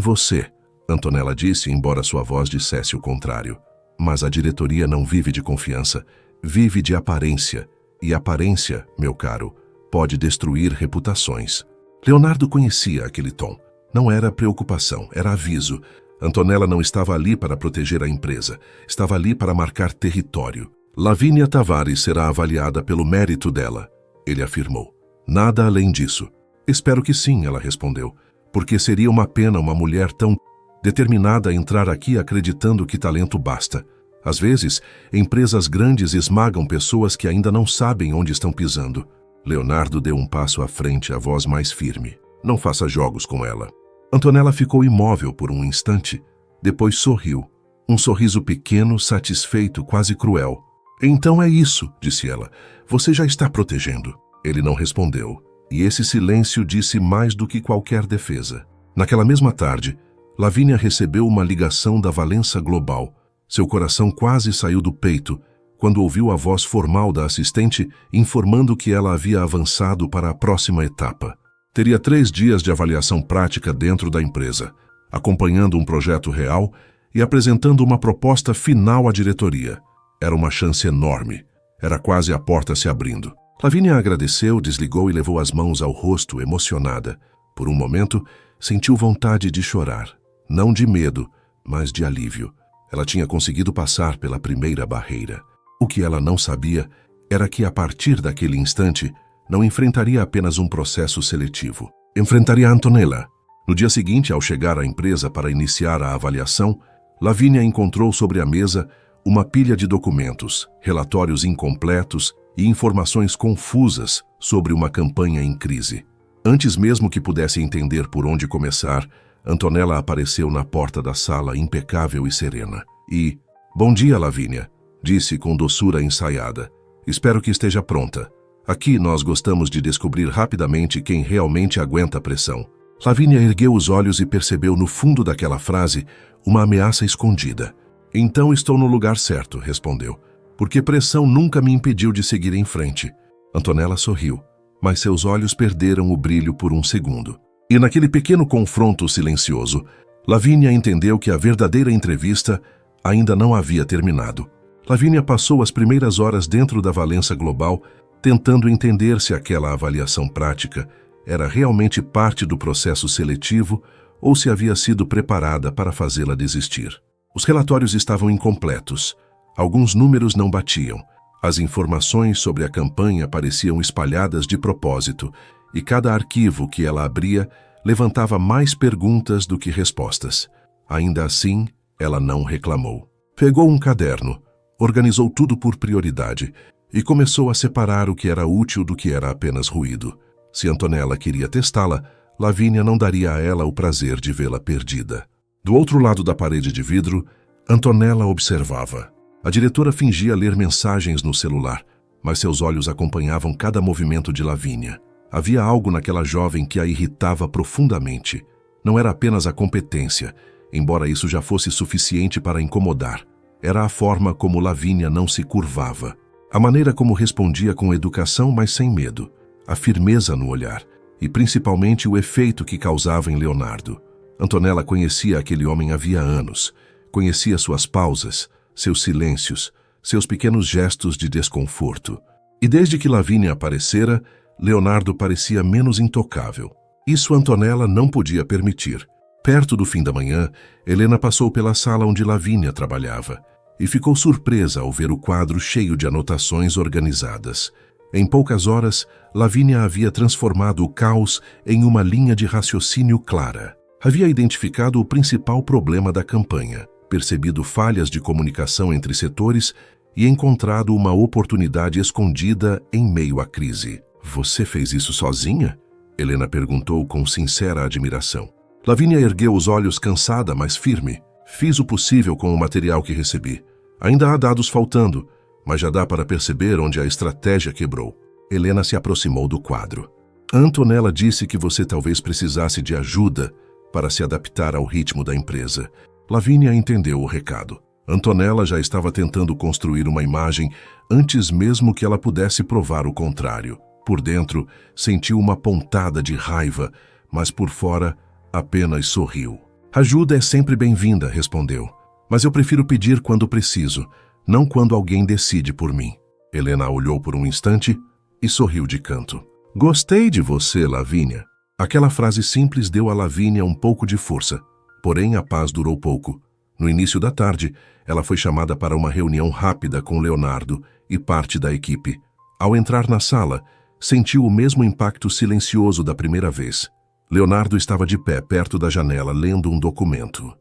você, Antonella disse, embora sua voz dissesse o contrário. Mas a diretoria não vive de confiança, vive de aparência. E aparência, meu caro, pode destruir reputações. Leonardo conhecia aquele tom. Não era preocupação, era aviso. Antonella não estava ali para proteger a empresa, estava ali para marcar território. Lavínia Tavares será avaliada pelo mérito dela, ele afirmou. Nada além disso. Espero que sim, ela respondeu, porque seria uma pena uma mulher tão determinada a entrar aqui acreditando que talento basta. Às vezes, empresas grandes esmagam pessoas que ainda não sabem onde estão pisando. Leonardo deu um passo à frente, a voz mais firme. Não faça jogos com ela. Antonella ficou imóvel por um instante, depois sorriu. Um sorriso pequeno, satisfeito, quase cruel. Então é isso, disse ela. Você já está protegendo. Ele não respondeu, e esse silêncio disse mais do que qualquer defesa. Naquela mesma tarde, Lavínia recebeu uma ligação da Valença Global. Seu coração quase saiu do peito quando ouviu a voz formal da assistente informando que ela havia avançado para a próxima etapa. Teria 3 dias de avaliação prática dentro da empresa, acompanhando um projeto real e apresentando uma proposta final à diretoria. Era uma chance enorme. Era quase a porta se abrindo. Lavínia agradeceu, desligou e levou as mãos ao rosto, emocionada. Por um momento, sentiu vontade de chorar. Não de medo, mas de alívio. Ela tinha conseguido passar pela primeira barreira. O que ela não sabia era que, a partir daquele instante, não enfrentaria apenas um processo seletivo. Enfrentaria Antonella. No dia seguinte, ao chegar à empresa para iniciar a avaliação, Lavínia encontrou sobre a mesa uma pilha de documentos, relatórios incompletos e informações confusas sobre uma campanha em crise. Antes mesmo que pudesse entender por onde começar, Antonella apareceu na porta da sala impecável e serena. E, bom dia, Lavínia, disse com doçura ensaiada. Espero que esteja pronta. Aqui nós gostamos de descobrir rapidamente quem realmente aguenta a pressão. Lavínia ergueu os olhos e percebeu no fundo daquela frase uma ameaça escondida. Então estou no lugar certo, respondeu, porque pressão nunca me impediu de seguir em frente. Antonella sorriu, mas seus olhos perderam o brilho por um segundo. E naquele pequeno confronto silencioso, Lavínia entendeu que a verdadeira entrevista ainda não havia terminado. Lavínia passou as primeiras horas dentro da Valença Global tentando entender se aquela avaliação prática era realmente parte do processo seletivo ou se havia sido preparada para fazê-la desistir. Os relatórios estavam incompletos, alguns números não batiam, as informações sobre a campanha pareciam espalhadas de propósito e cada arquivo que ela abria levantava mais perguntas do que respostas. Ainda assim, ela não reclamou. Pegou um caderno, organizou tudo por prioridade e começou a separar o que era útil do que era apenas ruído. Se Antonella queria testá-la, Lavínia não daria a ela o prazer de vê-la perdida. Do outro lado da parede de vidro, Antonella observava. A diretora fingia ler mensagens no celular, mas seus olhos acompanhavam cada movimento de Lavínia. Havia algo naquela jovem que a irritava profundamente. Não era apenas a competência, embora isso já fosse suficiente para incomodar. Era a forma como Lavínia não se curvava. A maneira como respondia com educação, mas sem medo. A firmeza no olhar. E principalmente o efeito que causava em Leonardo. Antonella conhecia aquele homem havia anos. Conhecia suas pausas, seus silêncios, seus pequenos gestos de desconforto. E desde que Lavínia aparecera, Leonardo parecia menos intocável. Isso Antonella não podia permitir. Perto do fim da manhã, Helena passou pela sala onde Lavínia trabalhava e ficou surpresa ao ver o quadro cheio de anotações organizadas. Em poucas horas, Lavínia havia transformado o caos em uma linha de raciocínio clara. Havia identificado o principal problema da campanha, percebido falhas de comunicação entre setores e encontrado uma oportunidade escondida em meio à crise. Você fez isso sozinha? Helena perguntou com sincera admiração. Lavínia ergueu os olhos cansada, mas firme. Fiz o possível com o material que recebi. Ainda há dados faltando, mas já dá para perceber onde a estratégia quebrou. Helena se aproximou do quadro. Antonella disse que você talvez precisasse de ajuda para se adaptar ao ritmo da empresa. Lavínia entendeu o recado. Antonella já estava tentando construir uma imagem antes mesmo que ela pudesse provar o contrário. Por dentro, sentiu uma pontada de raiva, mas por fora, apenas sorriu. Ajuda é sempre bem-vinda, respondeu. Mas eu prefiro pedir quando preciso, não quando alguém decide por mim. Helena olhou por um instante e sorriu de canto. Gostei de você, Lavínia. Aquela frase simples deu a Lavínia um pouco de força, porém a paz durou pouco. No início da tarde, ela foi chamada para uma reunião rápida com Leonardo e parte da equipe. Ao entrar na sala, sentiu o mesmo impacto silencioso da primeira vez. Leonardo estava de pé perto da janela, lendo um documento.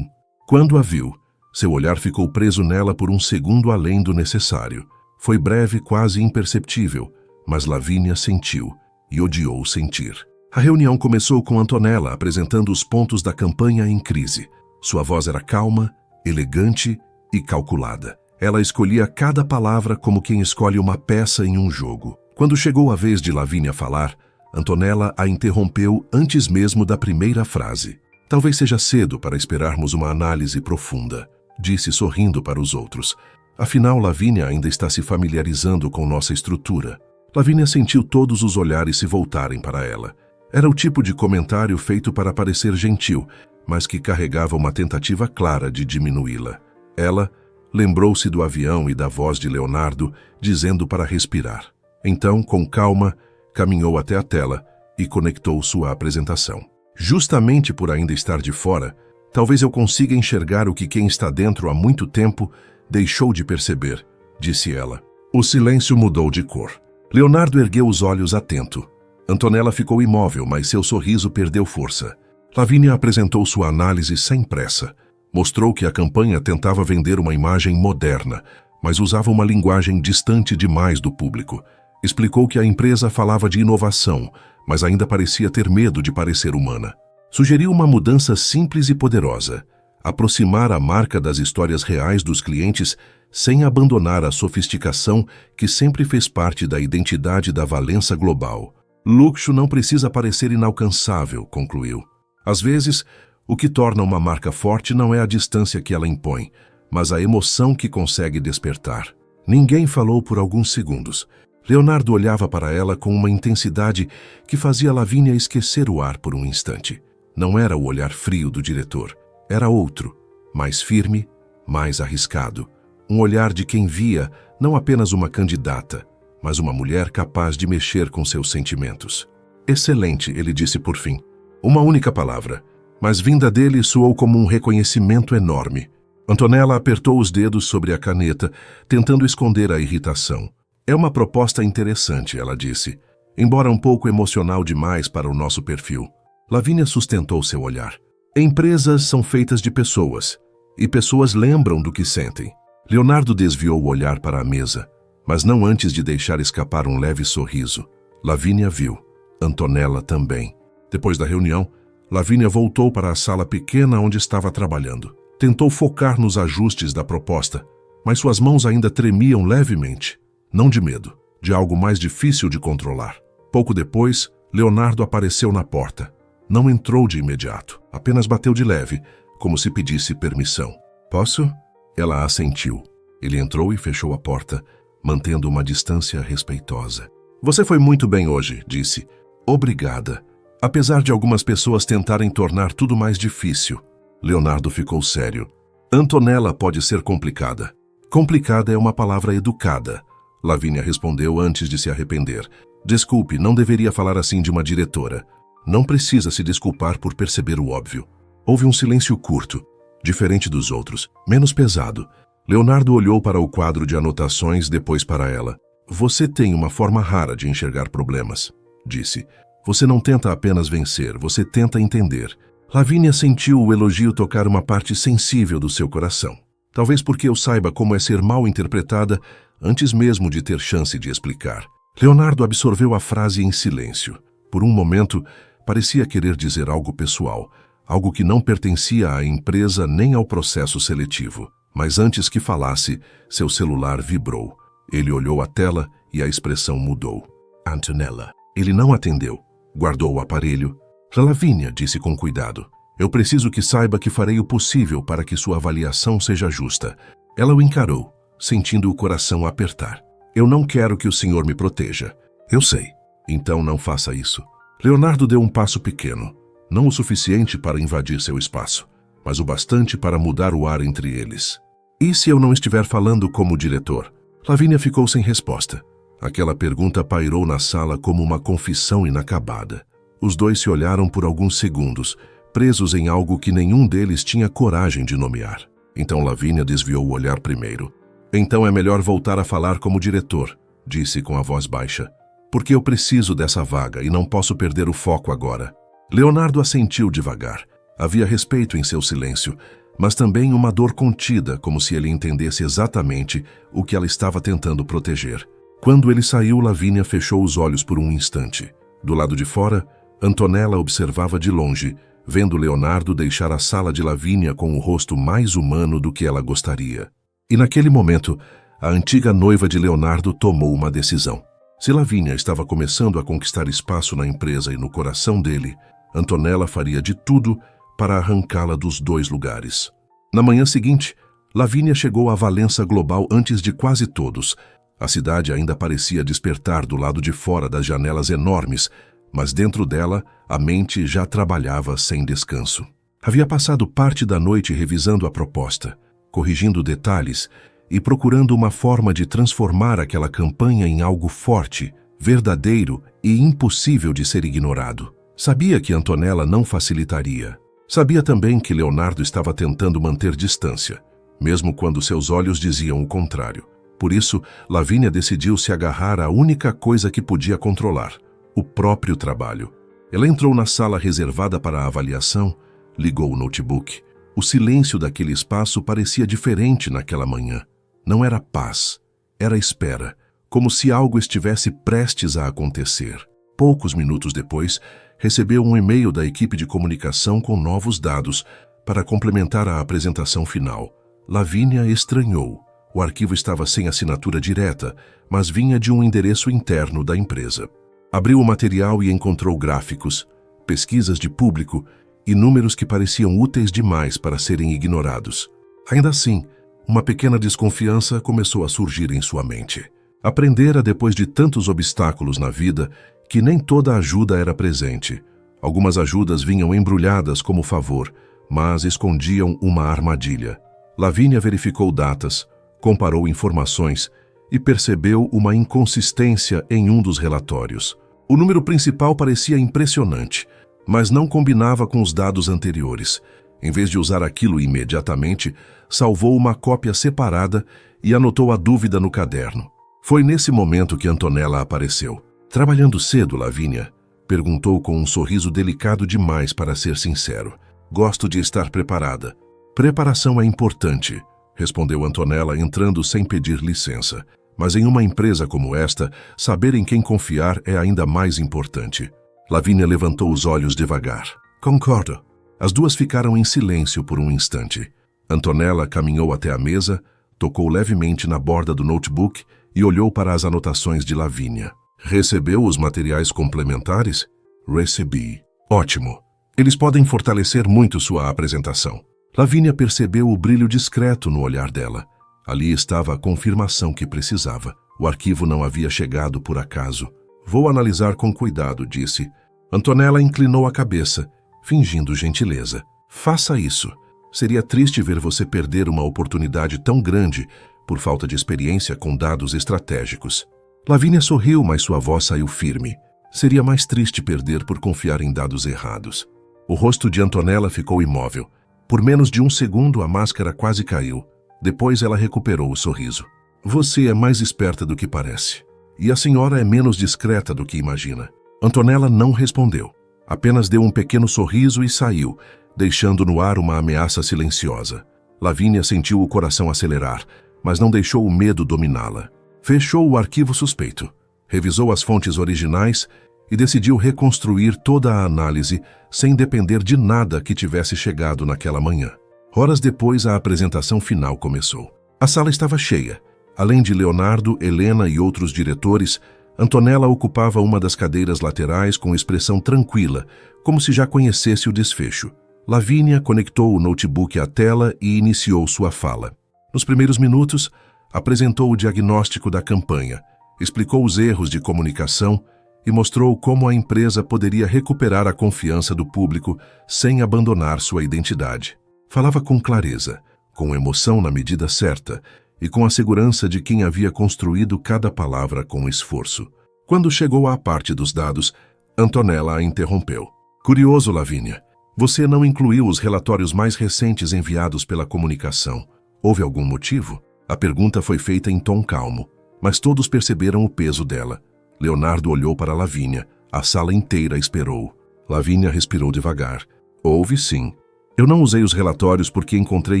Quando a viu, seu olhar ficou preso nela por um segundo além do necessário. Foi breve, quase imperceptível, mas Lavínia sentiu e odiou sentir. A reunião começou com Antonella apresentando os pontos da campanha em crise. Sua voz era calma, elegante e calculada. Ela escolhia cada palavra como quem escolhe uma peça em um jogo. Quando chegou a vez de Lavínia falar, Antonella a interrompeu antes mesmo da primeira frase. Talvez seja cedo para esperarmos uma análise profunda, disse sorrindo para os outros. Afinal, Lavínia ainda está se familiarizando com nossa estrutura. Lavínia sentiu todos os olhares se voltarem para ela. Era o tipo de comentário feito para parecer gentil, mas que carregava uma tentativa clara de diminuí-la. Ela lembrou-se do avião e da voz de Leonardo, dizendo para respirar. Então, com calma, caminhou até a tela e conectou sua apresentação. Justamente por ainda estar de fora, talvez eu consiga enxergar o que quem está dentro há muito tempo deixou de perceber, disse ela. O silêncio mudou de cor. Leonardo ergueu os olhos atento. Antonella ficou imóvel, mas seu sorriso perdeu força. Lavínia apresentou sua análise sem pressa. Mostrou que a campanha tentava vender uma imagem moderna, mas usava uma linguagem distante demais do público. Explicou que a empresa falava de inovação, mas ainda parecia ter medo de parecer humana. Sugeriu uma mudança simples e poderosa. Aproximar a marca das histórias reais dos clientes sem abandonar a sofisticação que sempre fez parte da identidade da Valença Global. Luxo não precisa parecer inalcançável, concluiu. Às vezes, o que torna uma marca forte não é a distância que ela impõe, mas a emoção que consegue despertar. Ninguém falou por alguns segundos. Leonardo olhava para ela com uma intensidade que fazia Lavínia esquecer o ar por um instante. Não era o olhar frio do diretor, era outro, mais firme, mais arriscado. Um olhar de quem via não apenas uma candidata, mas uma mulher capaz de mexer com seus sentimentos. Excelente, ele disse por fim. Uma única palavra, mas vinda dele soou como um reconhecimento enorme. Antonella apertou os dedos sobre a caneta, tentando esconder a irritação. É uma proposta interessante, ela disse, embora um pouco emocional demais para o nosso perfil. Lavínia sustentou seu olhar. Empresas são feitas de pessoas, e pessoas lembram do que sentem. Leonardo desviou o olhar para a mesa, mas não antes de deixar escapar um leve sorriso. Lavínia viu. Antonella também. Depois da reunião, Lavínia voltou para a sala pequena onde estava trabalhando. Tentou focar nos ajustes da proposta, mas suas mãos ainda tremiam levemente. Não de medo, de algo mais difícil de controlar. Pouco depois, Leonardo apareceu na porta. Não entrou de imediato, apenas bateu de leve, como se pedisse permissão. Posso? Ela assentiu. Ele entrou e fechou a porta, mantendo uma distância respeitosa. Você foi muito bem hoje, disse. Obrigada. Apesar de algumas pessoas tentarem tornar tudo mais difícil. Leonardo ficou sério. Antonella pode ser complicada. Complicada é uma palavra educada. Lavínia respondeu antes de se arrepender. Desculpe, não deveria falar assim de uma diretora. Não precisa se desculpar por perceber o óbvio. Houve um silêncio curto, diferente dos outros, menos pesado. Leonardo olhou para o quadro de anotações, depois para ela. Você tem uma forma rara de enxergar problemas, disse. Você não tenta apenas vencer, você tenta entender. Lavínia sentiu o elogio tocar uma parte sensível do seu coração. Talvez porque eu saiba como é ser mal interpretada antes mesmo de ter chance de explicar. Leonardo absorveu a frase em silêncio. Por um momento, parecia querer dizer algo pessoal, algo que não pertencia à empresa nem ao processo seletivo. Mas antes que falasse, seu celular vibrou. Ele olhou a tela e a expressão mudou. Antonella. Ele não atendeu. Guardou o aparelho. Lavínia, disse com cuidado. Eu preciso que saiba que farei o possível para que sua avaliação seja justa. Ela o encarou, sentindo o coração apertar. Eu não quero que o senhor me proteja. Eu sei. Então não faça isso. Leonardo deu um passo pequeno, não o suficiente para invadir seu espaço, mas o bastante para mudar o ar entre eles. E se eu não estiver falando como diretor? Lavínia ficou sem resposta. Aquela pergunta pairou na sala como uma confissão inacabada. Os dois se olharam por alguns segundos, presos em algo que nenhum deles tinha coragem de nomear. Então Lavínia desviou o olhar primeiro. Então é melhor voltar a falar como diretor, disse com a voz baixa. Porque eu preciso dessa vaga e não posso perder o foco agora. Leonardo assentiu devagar. Havia respeito em seu silêncio, mas também uma dor contida, como se ele entendesse exatamente o que ela estava tentando proteger. Quando ele saiu, Lavínia fechou os olhos por um instante. Do lado de fora, Antonella observava de longe, vendo Leonardo deixar a sala de Lavínia com o rosto mais humano do que ela gostaria. E naquele momento, a antiga noiva de Leonardo tomou uma decisão. Se Lavínia estava começando a conquistar espaço na empresa e no coração dele, Antonella faria de tudo para arrancá-la dos dois lugares. Na manhã seguinte, Lavínia chegou à Valença Global antes de quase todos. A cidade ainda parecia despertar do lado de fora das janelas enormes, mas dentro dela, a mente já trabalhava sem descanso. Havia passado parte da noite revisando a proposta, corrigindo detalhes e procurando uma forma de transformar aquela campanha em algo forte, verdadeiro e impossível de ser ignorado. Sabia que Antonella não facilitaria. Sabia também que Leonardo estava tentando manter distância, mesmo quando seus olhos diziam o contrário. Por isso, Lavínia decidiu se agarrar à única coisa que podia controlar, o próprio trabalho. Ela entrou na sala reservada para a avaliação, ligou o notebook. O silêncio daquele espaço parecia diferente naquela manhã. Não era paz, era espera, como se algo estivesse prestes a acontecer. Poucos minutos depois, recebeu um e-mail da equipe de comunicação com novos dados para complementar a apresentação final. Lavínia estranhou. O arquivo estava sem assinatura direta, mas vinha de um endereço interno da empresa. Abriu o material e encontrou gráficos, pesquisas de público e números que pareciam úteis demais para serem ignorados. Ainda assim, uma pequena desconfiança começou a surgir em sua mente. Aprendera depois de tantos obstáculos na vida que nem toda ajuda era presente. Algumas ajudas vinham embrulhadas como favor, mas escondiam uma armadilha. Lavínia verificou datas, comparou informações e percebeu uma inconsistência em um dos relatórios. O número principal parecia impressionante, mas não combinava com os dados anteriores. Em vez de usar aquilo imediatamente, salvou uma cópia separada e anotou a dúvida no caderno. Foi nesse momento que Antonella apareceu. Trabalhando cedo, Lavínia? Perguntou com um sorriso delicado demais para ser sincero. Gosto de estar preparada. Preparação é importante, respondeu Antonella entrando sem pedir licença. Mas em uma empresa como esta, saber em quem confiar é ainda mais importante. Lavínia levantou os olhos devagar. Concordo. As duas ficaram em silêncio por um instante. Antonella caminhou até a mesa, tocou levemente na borda do notebook e olhou para as anotações de Lavínia. Recebeu os materiais complementares? Recebi. Ótimo. Eles podem fortalecer muito sua apresentação. Lavínia percebeu o brilho discreto no olhar dela. Ali estava a confirmação que precisava. O arquivo não havia chegado por acaso. Vou analisar com cuidado, disse. Antonella inclinou a cabeça, fingindo gentileza. Faça isso. Seria triste ver você perder uma oportunidade tão grande por falta de experiência com dados estratégicos. Lavínia sorriu, mas sua voz saiu firme. Seria mais triste perder por confiar em dados errados. O rosto de Antonella ficou imóvel. Por menos de um segundo, a máscara quase caiu. Depois ela recuperou o sorriso. Você é mais esperta do que parece. E a senhora é menos discreta do que imagina. Antonella não respondeu. Apenas deu um pequeno sorriso e saiu, deixando no ar uma ameaça silenciosa. Lavínia sentiu o coração acelerar, mas não deixou o medo dominá-la. Fechou o arquivo suspeito, revisou as fontes originais e decidiu reconstruir toda a análise sem depender de nada que tivesse chegado naquela manhã. Horas depois, a apresentação final começou. A sala estava cheia. Além de Leonardo, Helena e outros diretores, Antonella ocupava uma das cadeiras laterais com expressão tranquila, como se já conhecesse o desfecho. Lavínia conectou o notebook à tela e iniciou sua fala. Nos primeiros minutos, apresentou o diagnóstico da campanha, explicou os erros de comunicação e mostrou como a empresa poderia recuperar a confiança do público sem abandonar sua identidade. Falava com clareza, com emoção na medida certa e com a segurança de quem havia construído cada palavra com esforço. Quando chegou à parte dos dados, Antonella a interrompeu. Curioso, Lavínia. Você não incluiu os relatórios mais recentes enviados pela comunicação. Houve algum motivo? A pergunta foi feita em tom calmo, mas todos perceberam o peso dela. Leonardo olhou para Lavínia. A sala inteira esperou. Lavínia respirou devagar. Houve sim. Eu não usei os relatórios porque encontrei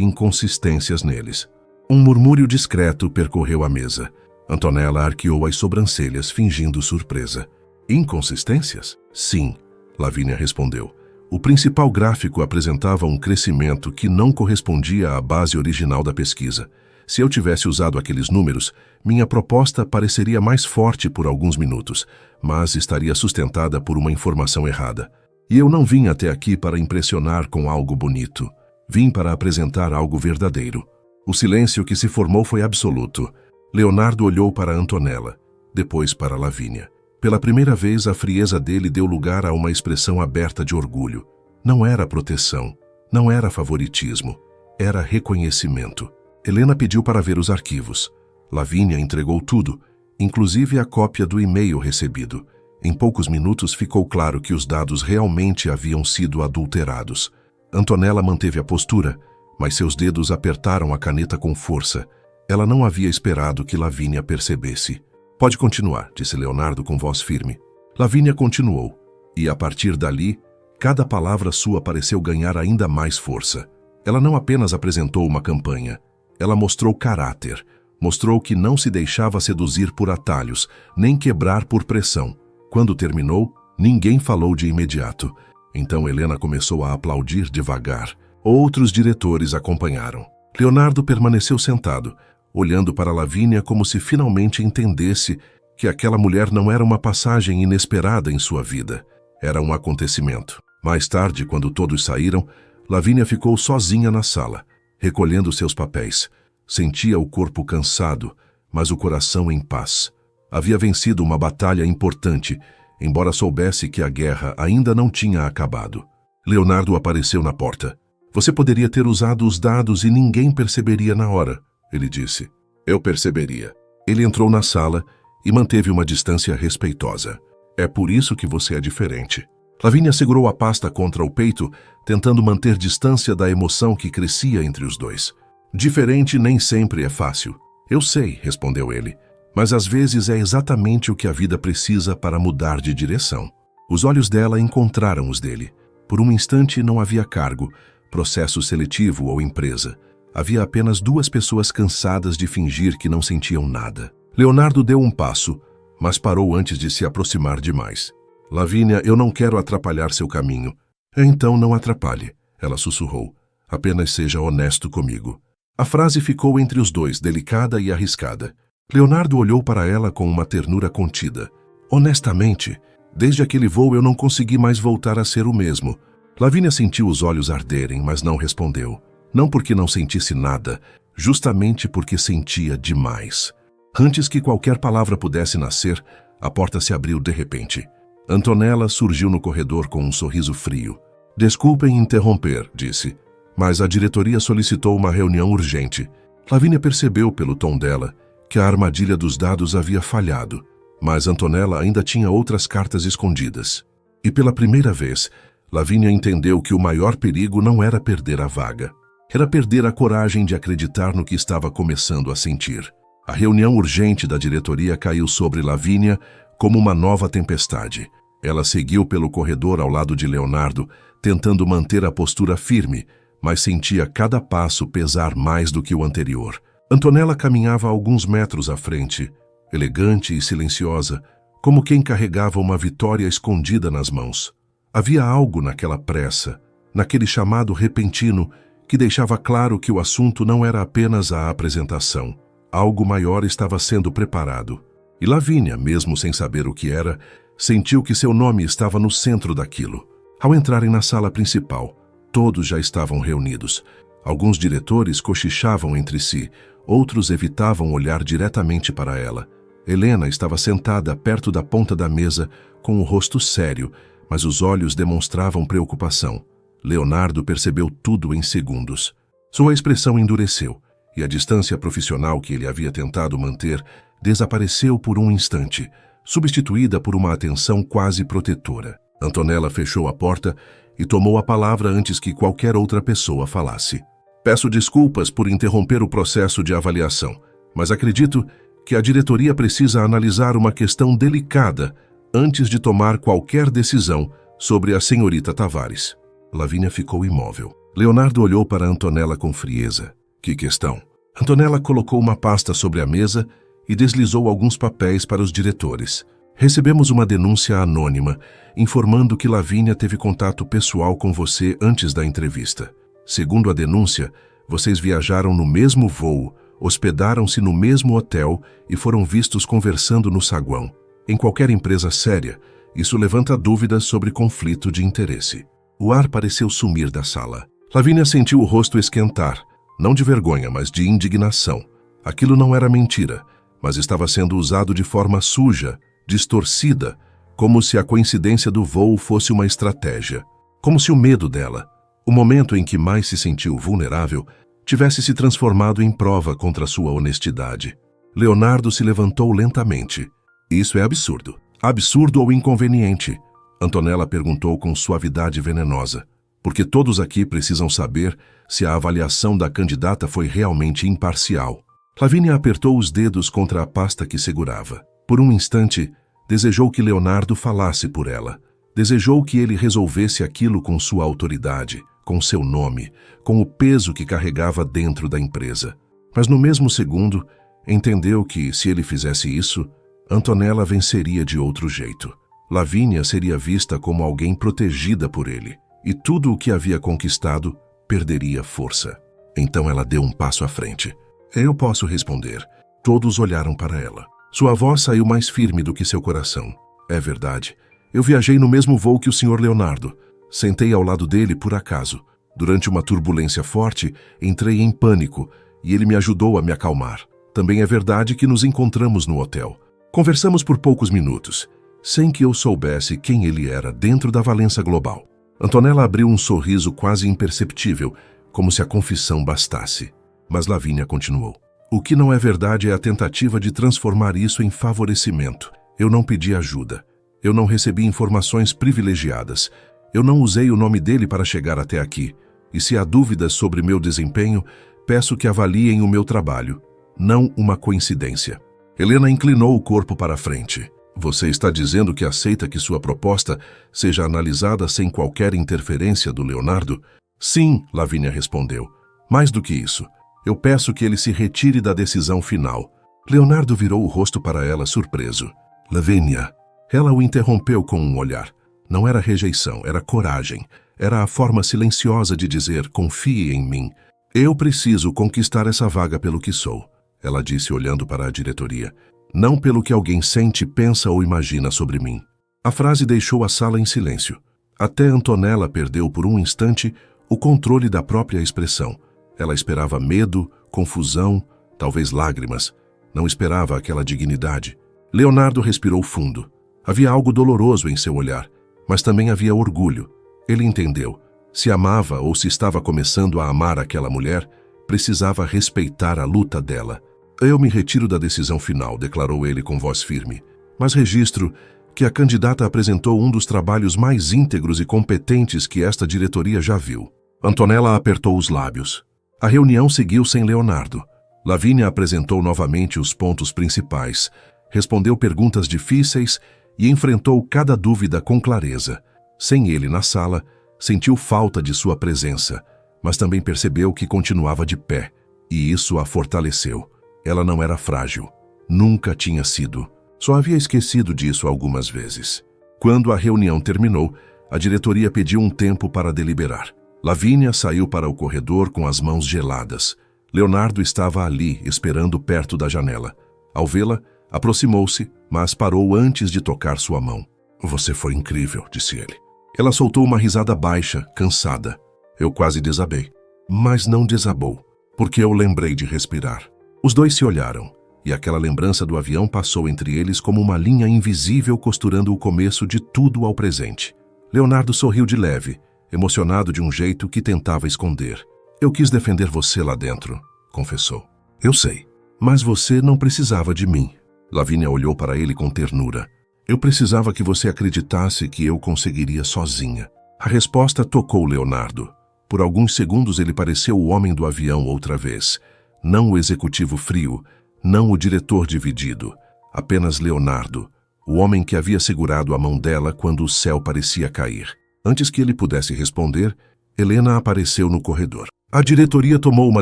inconsistências neles. Um murmúrio discreto percorreu a mesa. Antonella arqueou as sobrancelhas, fingindo surpresa. Inconsistências? Sim, Lavínia respondeu. O principal gráfico apresentava um crescimento que não correspondia à base original da pesquisa. Se eu tivesse usado aqueles números, minha proposta pareceria mais forte por alguns minutos, mas estaria sustentada por uma informação errada. E eu não vim até aqui para impressionar com algo bonito. Vim para apresentar algo verdadeiro. O silêncio que se formou foi absoluto. Leonardo olhou para Antonella, depois para Lavínia. Pela primeira vez, a frieza dele deu lugar a uma expressão aberta de orgulho. Não era proteção, não era favoritismo, era reconhecimento. Helena pediu para ver os arquivos. Lavínia entregou tudo, inclusive a cópia do e-mail recebido. Em poucos minutos ficou claro que os dados realmente haviam sido adulterados. Antonella manteve a postura, mas seus dedos apertaram a caneta com força. Ela não havia esperado que Lavínia percebesse. Pode continuar, disse Leonardo com voz firme. Lavínia continuou, e a partir dali, cada palavra sua pareceu ganhar ainda mais força. Ela não apenas apresentou uma campanha, ela mostrou caráter, mostrou que não se deixava seduzir por atalhos, nem quebrar por pressão. Quando terminou, ninguém falou de imediato. Então Helena começou a aplaudir devagar. Outros diretores acompanharam. Leonardo permaneceu sentado, olhando para Lavínia como se finalmente entendesse que aquela mulher não era uma passagem inesperada em sua vida. Era um acontecimento. Mais tarde, quando todos saíram, Lavínia ficou sozinha na sala, recolhendo seus papéis. Sentia o corpo cansado, mas o coração em paz. Havia vencido uma batalha importante, embora soubesse que a guerra ainda não tinha acabado. Leonardo apareceu na porta. Você poderia ter usado os dados e ninguém perceberia na hora, ele disse. Eu perceberia. Ele entrou na sala e manteve uma distância respeitosa. É por isso que você é diferente. Lavínia segurou a pasta contra o peito, tentando manter distância da emoção que crescia entre os dois. Diferente nem sempre é fácil. Eu sei, respondeu ele. Mas às vezes é exatamente o que a vida precisa para mudar de direção. Os olhos dela encontraram os dele. Por um instante não havia cargo, processo seletivo ou empresa. Havia apenas duas pessoas cansadas de fingir que não sentiam nada. Leonardo deu um passo, mas parou antes de se aproximar demais. Lavínia, eu não quero atrapalhar seu caminho. Então não atrapalhe, ela sussurrou. Apenas seja honesto comigo. A frase ficou entre os dois, delicada e arriscada. Leonardo olhou para ela com uma ternura contida. Honestamente, desde aquele voo eu não consegui mais voltar a ser o mesmo. Lavínia sentiu os olhos arderem, mas não respondeu. Não porque não sentisse nada, justamente porque sentia demais. Antes que qualquer palavra pudesse nascer, a porta se abriu de repente. Antonella surgiu no corredor com um sorriso frio. Desculpem interromper, disse, mas a diretoria solicitou uma reunião urgente. Lavínia percebeu pelo tom dela que a armadilha dos dados havia falhado, mas Antonella ainda tinha outras cartas escondidas. E pela primeira vez, Lavínia entendeu que o maior perigo não era perder a vaga. Era perder a coragem de acreditar no que estava começando a sentir. A reunião urgente da diretoria caiu sobre Lavínia como uma nova tempestade. Ela seguiu pelo corredor ao lado de Leonardo, tentando manter a postura firme, mas sentia cada passo pesar mais do que o anterior. Antonella caminhava alguns metros à frente, elegante e silenciosa, como quem carregava uma vitória escondida nas mãos. Havia algo naquela pressa, naquele chamado repentino, que deixava claro que o assunto não era apenas a apresentação. Algo maior estava sendo preparado. E Lavínia, mesmo sem saber o que era, sentiu que seu nome estava no centro daquilo. Ao entrarem na sala principal, todos já estavam reunidos. Alguns diretores cochichavam entre si, outros evitavam olhar diretamente para ela. Helena estava sentada perto da ponta da mesa, com o rosto sério, mas os olhos demonstravam preocupação. Leonardo percebeu tudo em segundos. Sua expressão endureceu, e a distância profissional que ele havia tentado manter desapareceu por um instante, substituída por uma atenção quase protetora. Antonella fechou a porta e tomou a palavra antes que qualquer outra pessoa falasse. Peço desculpas por interromper o processo de avaliação, mas acredito que a diretoria precisa analisar uma questão delicada antes de tomar qualquer decisão sobre a senhorita Tavares. Lavínia ficou imóvel. Leonardo olhou para Antonella com frieza. Que questão? Antonella colocou uma pasta sobre a mesa e deslizou alguns papéis para os diretores. Recebemos uma denúncia anônima, informando que Lavínia teve contato pessoal com você antes da entrevista. Segundo a denúncia, vocês viajaram no mesmo voo, hospedaram-se no mesmo hotel e foram vistos conversando no saguão. Em qualquer empresa séria, isso levanta dúvidas sobre conflito de interesse. O ar pareceu sumir da sala. Lavínia sentiu o rosto esquentar, não de vergonha, mas de indignação. Aquilo não era mentira, mas estava sendo usado de forma suja, distorcida, como se a coincidência do voo fosse uma estratégia. Como se o medo dela, o momento em que mais se sentiu vulnerável, tivesse se transformado em prova contra sua honestidade. Leonardo se levantou lentamente. Isso é absurdo. Absurdo ou inconveniente? Antonella perguntou com suavidade venenosa. Porque todos aqui precisam saber se a avaliação da candidata foi realmente imparcial. Lavínia apertou os dedos contra a pasta que segurava. Por um instante, desejou que Leonardo falasse por ela. Desejou que ele resolvesse aquilo com sua autoridade, com seu nome, com o peso que carregava dentro da empresa. Mas no mesmo segundo, entendeu que, se ele fizesse isso, Antonella venceria de outro jeito. Lavínia seria vista como alguém protegida por ele, e tudo o que havia conquistado perderia força. Então ela deu um passo à frente. Eu posso responder. Todos olharam para ela. Sua voz saiu mais firme do que seu coração. É verdade. Eu viajei no mesmo voo que o Sr. Leonardo. Sentei ao lado dele por acaso. Durante uma turbulência forte, entrei em pânico e ele me ajudou a me acalmar. Também é verdade que nos encontramos no hotel. Conversamos por poucos minutos, sem que eu soubesse quem ele era dentro da Valença Global. Antonella abriu um sorriso quase imperceptível, como se a confissão bastasse. Mas Lavínia continuou. O que não é verdade é a tentativa de transformar isso em favorecimento. Eu não pedi ajuda. Eu não recebi informações privilegiadas. Eu não usei o nome dele para chegar até aqui. E se há dúvidas sobre meu desempenho, peço que avaliem o meu trabalho, não uma coincidência. Helena inclinou o corpo para a frente. Você está dizendo que aceita que sua proposta seja analisada sem qualquer interferência do Leonardo? Sim, Lavínia respondeu. Mais do que isso, eu peço que ele se retire da decisão final. Leonardo virou o rosto para ela surpreso. Lavínia. Ela o interrompeu com um olhar. Não era rejeição, era coragem. Era a forma silenciosa de dizer, confie em mim. Eu preciso conquistar essa vaga pelo que sou, ela disse olhando para a diretoria. Não pelo que alguém sente, pensa ou imagina sobre mim. A frase deixou a sala em silêncio. Até Antonella perdeu por um instante o controle da própria expressão. Ela esperava medo, confusão, talvez lágrimas. Não esperava aquela dignidade. Leonardo respirou fundo. Havia algo doloroso em seu olhar, mas também havia orgulho. Ele entendeu. Se amava ou se estava começando a amar aquela mulher, precisava respeitar a luta dela. Eu me retiro da decisão final, declarou ele com voz firme. Mas registro que a candidata apresentou um dos trabalhos mais íntegros e competentes que esta diretoria já viu. Antonella apertou os lábios. A reunião seguiu sem Leonardo. Lavínia apresentou novamente os pontos principais, respondeu perguntas difíceis e enfrentou cada dúvida com clareza. Sem ele na sala, sentiu falta de sua presença, mas também percebeu que continuava de pé, e isso a fortaleceu. Ela não era frágil. Nunca tinha sido. Só havia esquecido disso algumas vezes. Quando a reunião terminou, a diretoria pediu um tempo para deliberar. Lavínia saiu para o corredor com as mãos geladas. Leonardo estava ali, esperando perto da janela. Ao vê-la, aproximou-se, mas parou antes de tocar sua mão. Você foi incrível, disse ele. Ela soltou uma risada baixa, cansada. Eu quase desabei. mas não desabou, porque eu lembrei de respirar. Os dois se olharam, e aquela lembrança do avião passou entre eles como uma linha invisível costurando o começo de tudo ao presente. Leonardo sorriu de leve, emocionado de um jeito que tentava esconder. Eu quis defender você lá dentro, confessou. Eu sei, mas você não precisava de mim. Lavínia olhou para ele com ternura. Eu precisava que você acreditasse que eu conseguiria sozinha. A resposta tocou Leonardo. Por alguns segundos ele pareceu o homem do avião outra vez. Não o executivo frio, não o diretor dividido. Apenas Leonardo, o homem que havia segurado a mão dela quando o céu parecia cair. Antes que ele pudesse responder, Helena apareceu no corredor. A diretoria tomou uma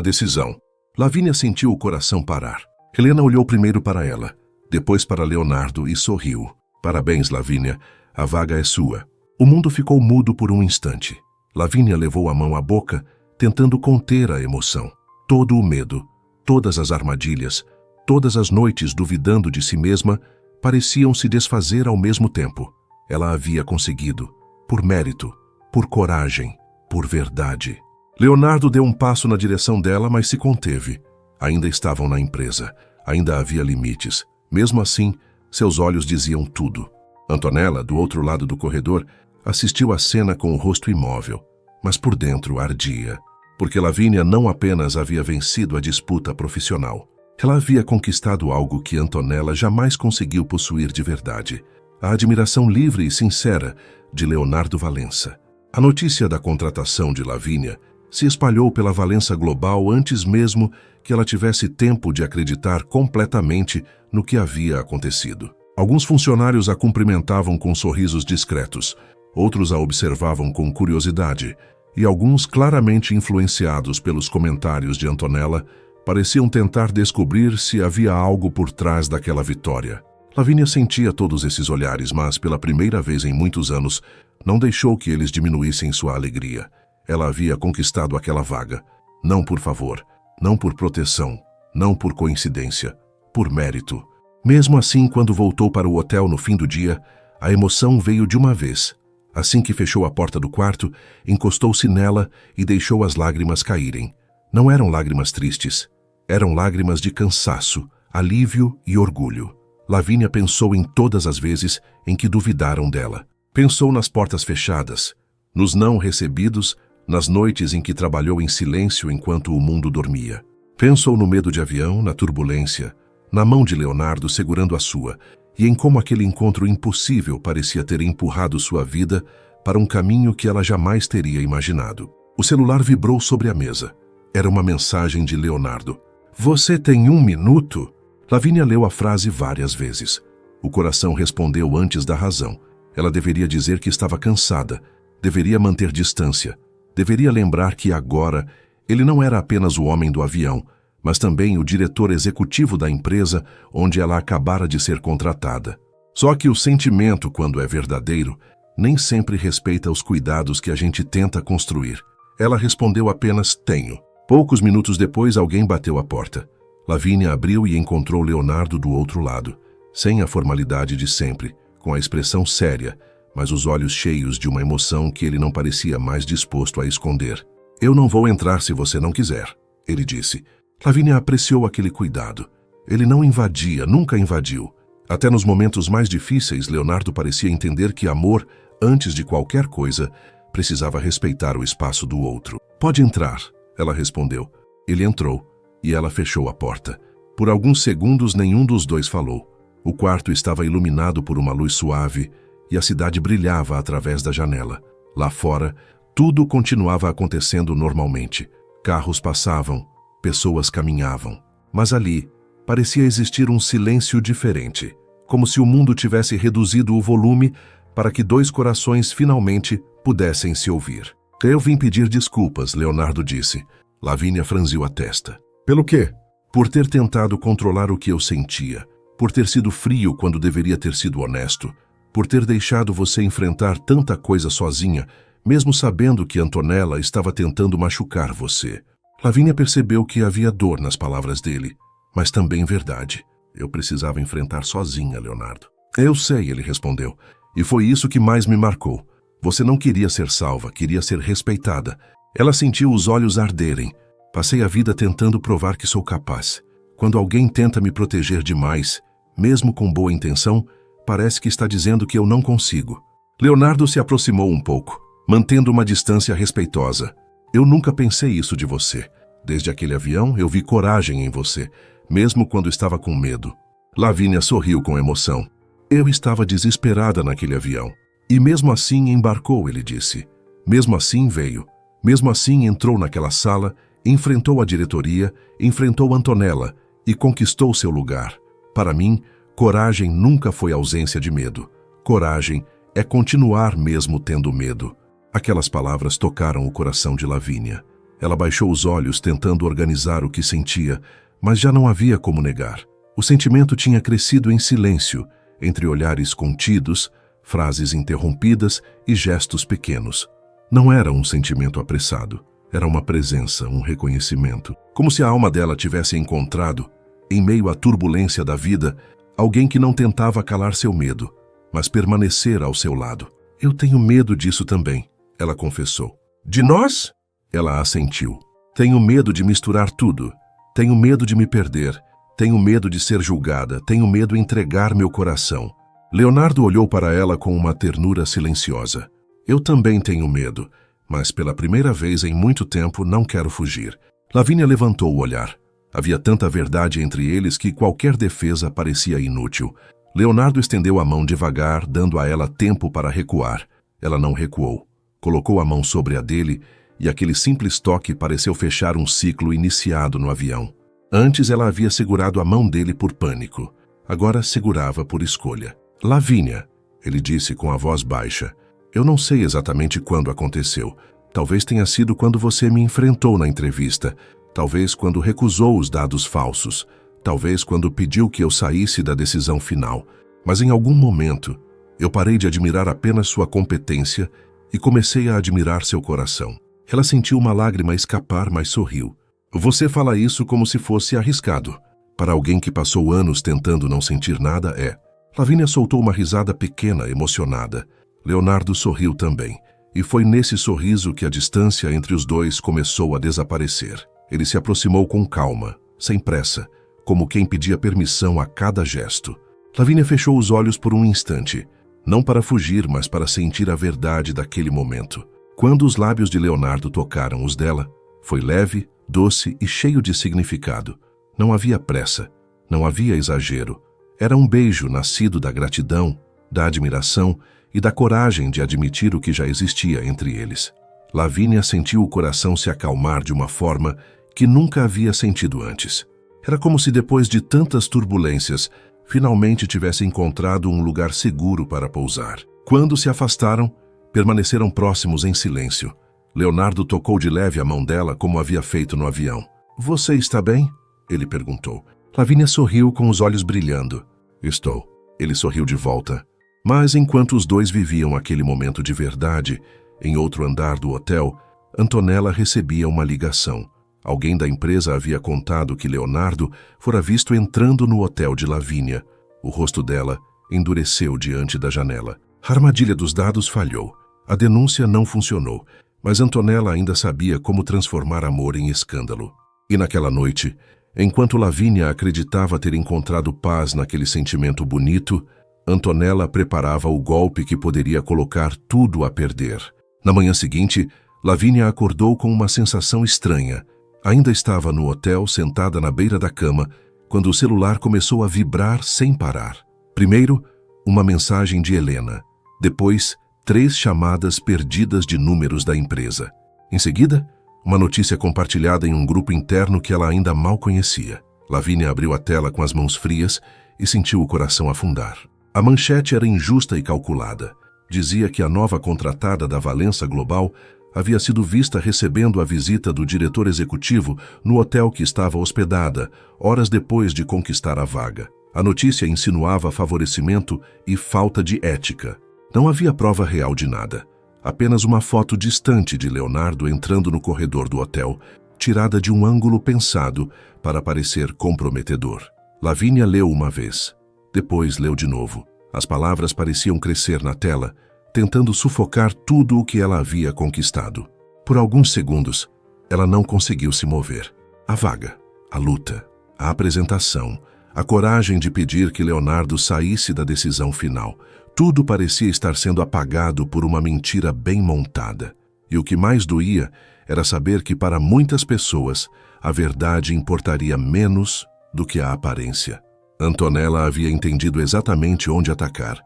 decisão. Lavínia sentiu o coração parar. Helena olhou primeiro para ela, depois para Leonardo e sorriu. Parabéns, Lavínia, a vaga é sua. O mundo ficou mudo por um instante. Lavínia levou a mão à boca, tentando conter a emoção. Todo o medo, todas as armadilhas, todas as noites duvidando de si mesma, pareciam se desfazer ao mesmo tempo. Ela havia conseguido, por mérito, por coragem, por verdade. Leonardo deu um passo na direção dela, mas se conteve. Ainda estavam na empresa, ainda havia limites. Mesmo assim, seus olhos diziam tudo. Antonella, do outro lado do corredor, assistiu à cena com o rosto imóvel, mas por dentro ardia, porque Lavínia não apenas havia vencido a disputa profissional. Ela havia conquistado algo que Antonella jamais conseguiu possuir de verdade: a admiração livre e sincera de Leonardo Valença. A notícia da contratação de Lavínia se espalhou pela Valença Global antes mesmo que ela tivesse tempo de acreditar completamente no que havia acontecido. Alguns funcionários a cumprimentavam com sorrisos discretos, outros a observavam com curiosidade, e alguns, claramente influenciados pelos comentários de Antonella, pareciam tentar descobrir se havia algo por trás daquela vitória. Lavínia sentia todos esses olhares, mas, pela primeira vez em muitos anos, não deixou que eles diminuíssem sua alegria. Ela havia conquistado aquela vaga, não por favor, não por proteção, não por coincidência, por mérito. Mesmo assim, quando voltou para o hotel no fim do dia, a emoção veio de uma vez. Assim que fechou a porta do quarto, encostou-se nela e deixou as lágrimas caírem. Não eram lágrimas tristes, eram lágrimas de cansaço, alívio e orgulho. Lavínia pensou em todas as vezes em que duvidaram dela. Pensou nas portas fechadas, nos não recebidos, nas noites em que trabalhou em silêncio enquanto o mundo dormia. Pensou no medo de avião, na turbulência, na mão de Leonardo segurando a sua, e em como aquele encontro impossível parecia ter empurrado sua vida para um caminho que ela jamais teria imaginado. O celular vibrou sobre a mesa. Era uma mensagem de Leonardo. Você tem 1 minuto? Lavínia leu a frase várias vezes. O coração respondeu antes da razão. Ela deveria dizer que estava cansada, deveria manter distância, deveria lembrar que agora ele não era apenas o homem do avião, mas também o diretor executivo da empresa onde ela acabara de ser contratada. Só que o sentimento, quando é verdadeiro, nem sempre respeita os cuidados que a gente tenta construir. Ela respondeu apenas tenho. Poucos minutos depois, alguém bateu à porta. Lavínia abriu e encontrou Leonardo do outro lado, sem a formalidade de sempre, com a expressão séria, mas os olhos cheios de uma emoção que ele não parecia mais disposto a esconder. Eu não vou entrar se você não quiser, ele disse. Lavínia apreciou aquele cuidado. Ele não invadia, nunca invadiu. Até nos momentos mais difíceis, Leonardo parecia entender que amor, antes de qualquer coisa, precisava respeitar o espaço do outro. Pode entrar, ela respondeu. Ele entrou, e ela fechou a porta. Por alguns segundos, nenhum dos dois falou. O quarto estava iluminado por uma luz suave, e a cidade brilhava através da janela. Lá fora, tudo continuava acontecendo normalmente. Carros passavam, pessoas caminhavam. Mas ali, parecia existir um silêncio diferente, como se o mundo tivesse reduzido o volume para que dois corações finalmente pudessem se ouvir. Eu vim pedir desculpas, Leonardo disse. Lavínia franziu a testa. Pelo quê? Por ter tentado controlar o que eu sentia, por ter sido frio quando deveria ter sido honesto, por ter deixado você enfrentar tanta coisa sozinha, mesmo sabendo que Antonella estava tentando machucar você. Lavínia percebeu que havia dor nas palavras dele, mas também verdade. Eu precisava enfrentar sozinha, Leonardo. Eu sei, ele respondeu, e foi isso que mais me marcou. Você não queria ser salva, queria ser respeitada. Ela sentiu os olhos arderem. Passei a vida tentando provar que sou capaz. Quando alguém tenta me proteger demais, mesmo com boa intenção, parece que está dizendo que eu não consigo. Leonardo se aproximou um pouco, mantendo uma distância respeitosa. Eu nunca pensei isso de você. Desde aquele avião, eu vi coragem em você, mesmo quando estava com medo. Lavínia sorriu com emoção. Eu estava desesperada naquele avião. E mesmo assim embarcou, ele disse. Mesmo assim veio. Mesmo assim entrou naquela sala, enfrentou a diretoria, enfrentou Antonella e conquistou seu lugar. Para mim, coragem nunca foi ausência de medo. Coragem é continuar mesmo tendo medo. Aquelas palavras tocaram o coração de Lavínia. Ela baixou os olhos tentando organizar o que sentia, mas já não havia como negar. O sentimento tinha crescido em silêncio, entre olhares contidos, frases interrompidas e gestos pequenos. Não era um sentimento apressado. Era uma presença, um reconhecimento. Como se a alma dela tivesse encontrado, em meio à turbulência da vida, alguém que não tentava calar seu medo, mas permanecer ao seu lado. Eu tenho medo disso também, ela confessou. De nós? Ela assentiu. Tenho medo de misturar tudo. Tenho medo de me perder. Tenho medo de ser julgada. Tenho medo de entregar meu coração. Leonardo olhou para ela com uma ternura silenciosa. Eu também tenho medo, mas pela primeira vez em muito tempo não quero fugir. Lavínia levantou o olhar. Havia tanta verdade entre eles que qualquer defesa parecia inútil. Leonardo estendeu a mão devagar, dando a ela tempo para recuar. Ela não recuou. Colocou a mão sobre a dele e aquele simples toque pareceu fechar um ciclo iniciado no avião. Antes ela havia segurado a mão dele por pânico. Agora segurava por escolha. Lavínia, ele disse com a voz baixa. Eu não sei exatamente quando aconteceu. Talvez tenha sido quando você me enfrentou na entrevista. Talvez quando recusou os dados falsos. Talvez quando pediu que eu saísse da decisão final. Mas em algum momento, eu parei de admirar apenas sua competência e comecei a admirar seu coração. Ela sentiu uma lágrima escapar, mas sorriu. Você fala isso como se fosse arriscado. Para alguém que passou anos tentando não sentir nada, é. Lavínia soltou uma risada pequena, emocionada. Leonardo sorriu também, e foi nesse sorriso que a distância entre os dois começou a desaparecer. Ele se aproximou com calma, sem pressa, como quem pedia permissão a cada gesto. Lavínia fechou os olhos por um instante, não para fugir, mas para sentir a verdade daquele momento. Quando os lábios de Leonardo tocaram os dela, foi leve, doce e cheio de significado. Não havia pressa, não havia exagero. Era um beijo nascido da gratidão, da admiração e da coragem de admitir o que já existia entre eles. Lavínia sentiu o coração se acalmar de uma forma que nunca havia sentido antes. Era como se depois de tantas turbulências, finalmente tivesse encontrado um lugar seguro para pousar. Quando se afastaram, permaneceram próximos em silêncio. Leonardo tocou de leve a mão dela como havia feito no avião. Você está bem? Ele perguntou. Lavínia sorriu com os olhos brilhando. Estou. Ele sorriu de volta. Mas enquanto os dois viviam aquele momento de verdade, em outro andar do hotel, Antonella recebia uma ligação. Alguém da empresa havia contado que Leonardo fora visto entrando no hotel de Lavínia. O rosto dela endureceu diante da janela. A armadilha dos dados falhou. A denúncia não funcionou, mas Antonella ainda sabia como transformar amor em escândalo. E naquela noite, enquanto Lavínia acreditava ter encontrado paz naquele sentimento bonito, Antonella preparava o golpe que poderia colocar tudo a perder. Na manhã seguinte, Lavínia acordou com uma sensação estranha. Ainda estava no hotel, sentada na beira da cama, quando o celular começou a vibrar sem parar. Primeiro, uma mensagem de Helena. Depois, 3 chamadas perdidas de números da empresa. Em seguida, uma notícia compartilhada em um grupo interno que ela ainda mal conhecia. Lavínia abriu a tela com as mãos frias e sentiu o coração afundar. A manchete era injusta e calculada. Dizia que a nova contratada da Valença Global havia sido vista recebendo a visita do diretor executivo no hotel que estava hospedada, horas depois de conquistar a vaga. A notícia insinuava favorecimento e falta de ética. Não havia prova real de nada. Apenas uma foto distante de Leonardo entrando no corredor do hotel, tirada de um ângulo pensado para parecer comprometedor. Lavínia leu uma vez. Depois leu de novo. As palavras pareciam crescer na tela, tentando sufocar tudo o que ela havia conquistado. Por alguns segundos, ela não conseguiu se mover. A vaga, a luta, a apresentação, a coragem de pedir que Leonardo saísse da decisão final. Tudo parecia estar sendo apagado por uma mentira bem montada. E o que mais doía era saber que para muitas pessoas a verdade importaria menos do que a aparência. Antonella havia entendido exatamente onde atacar.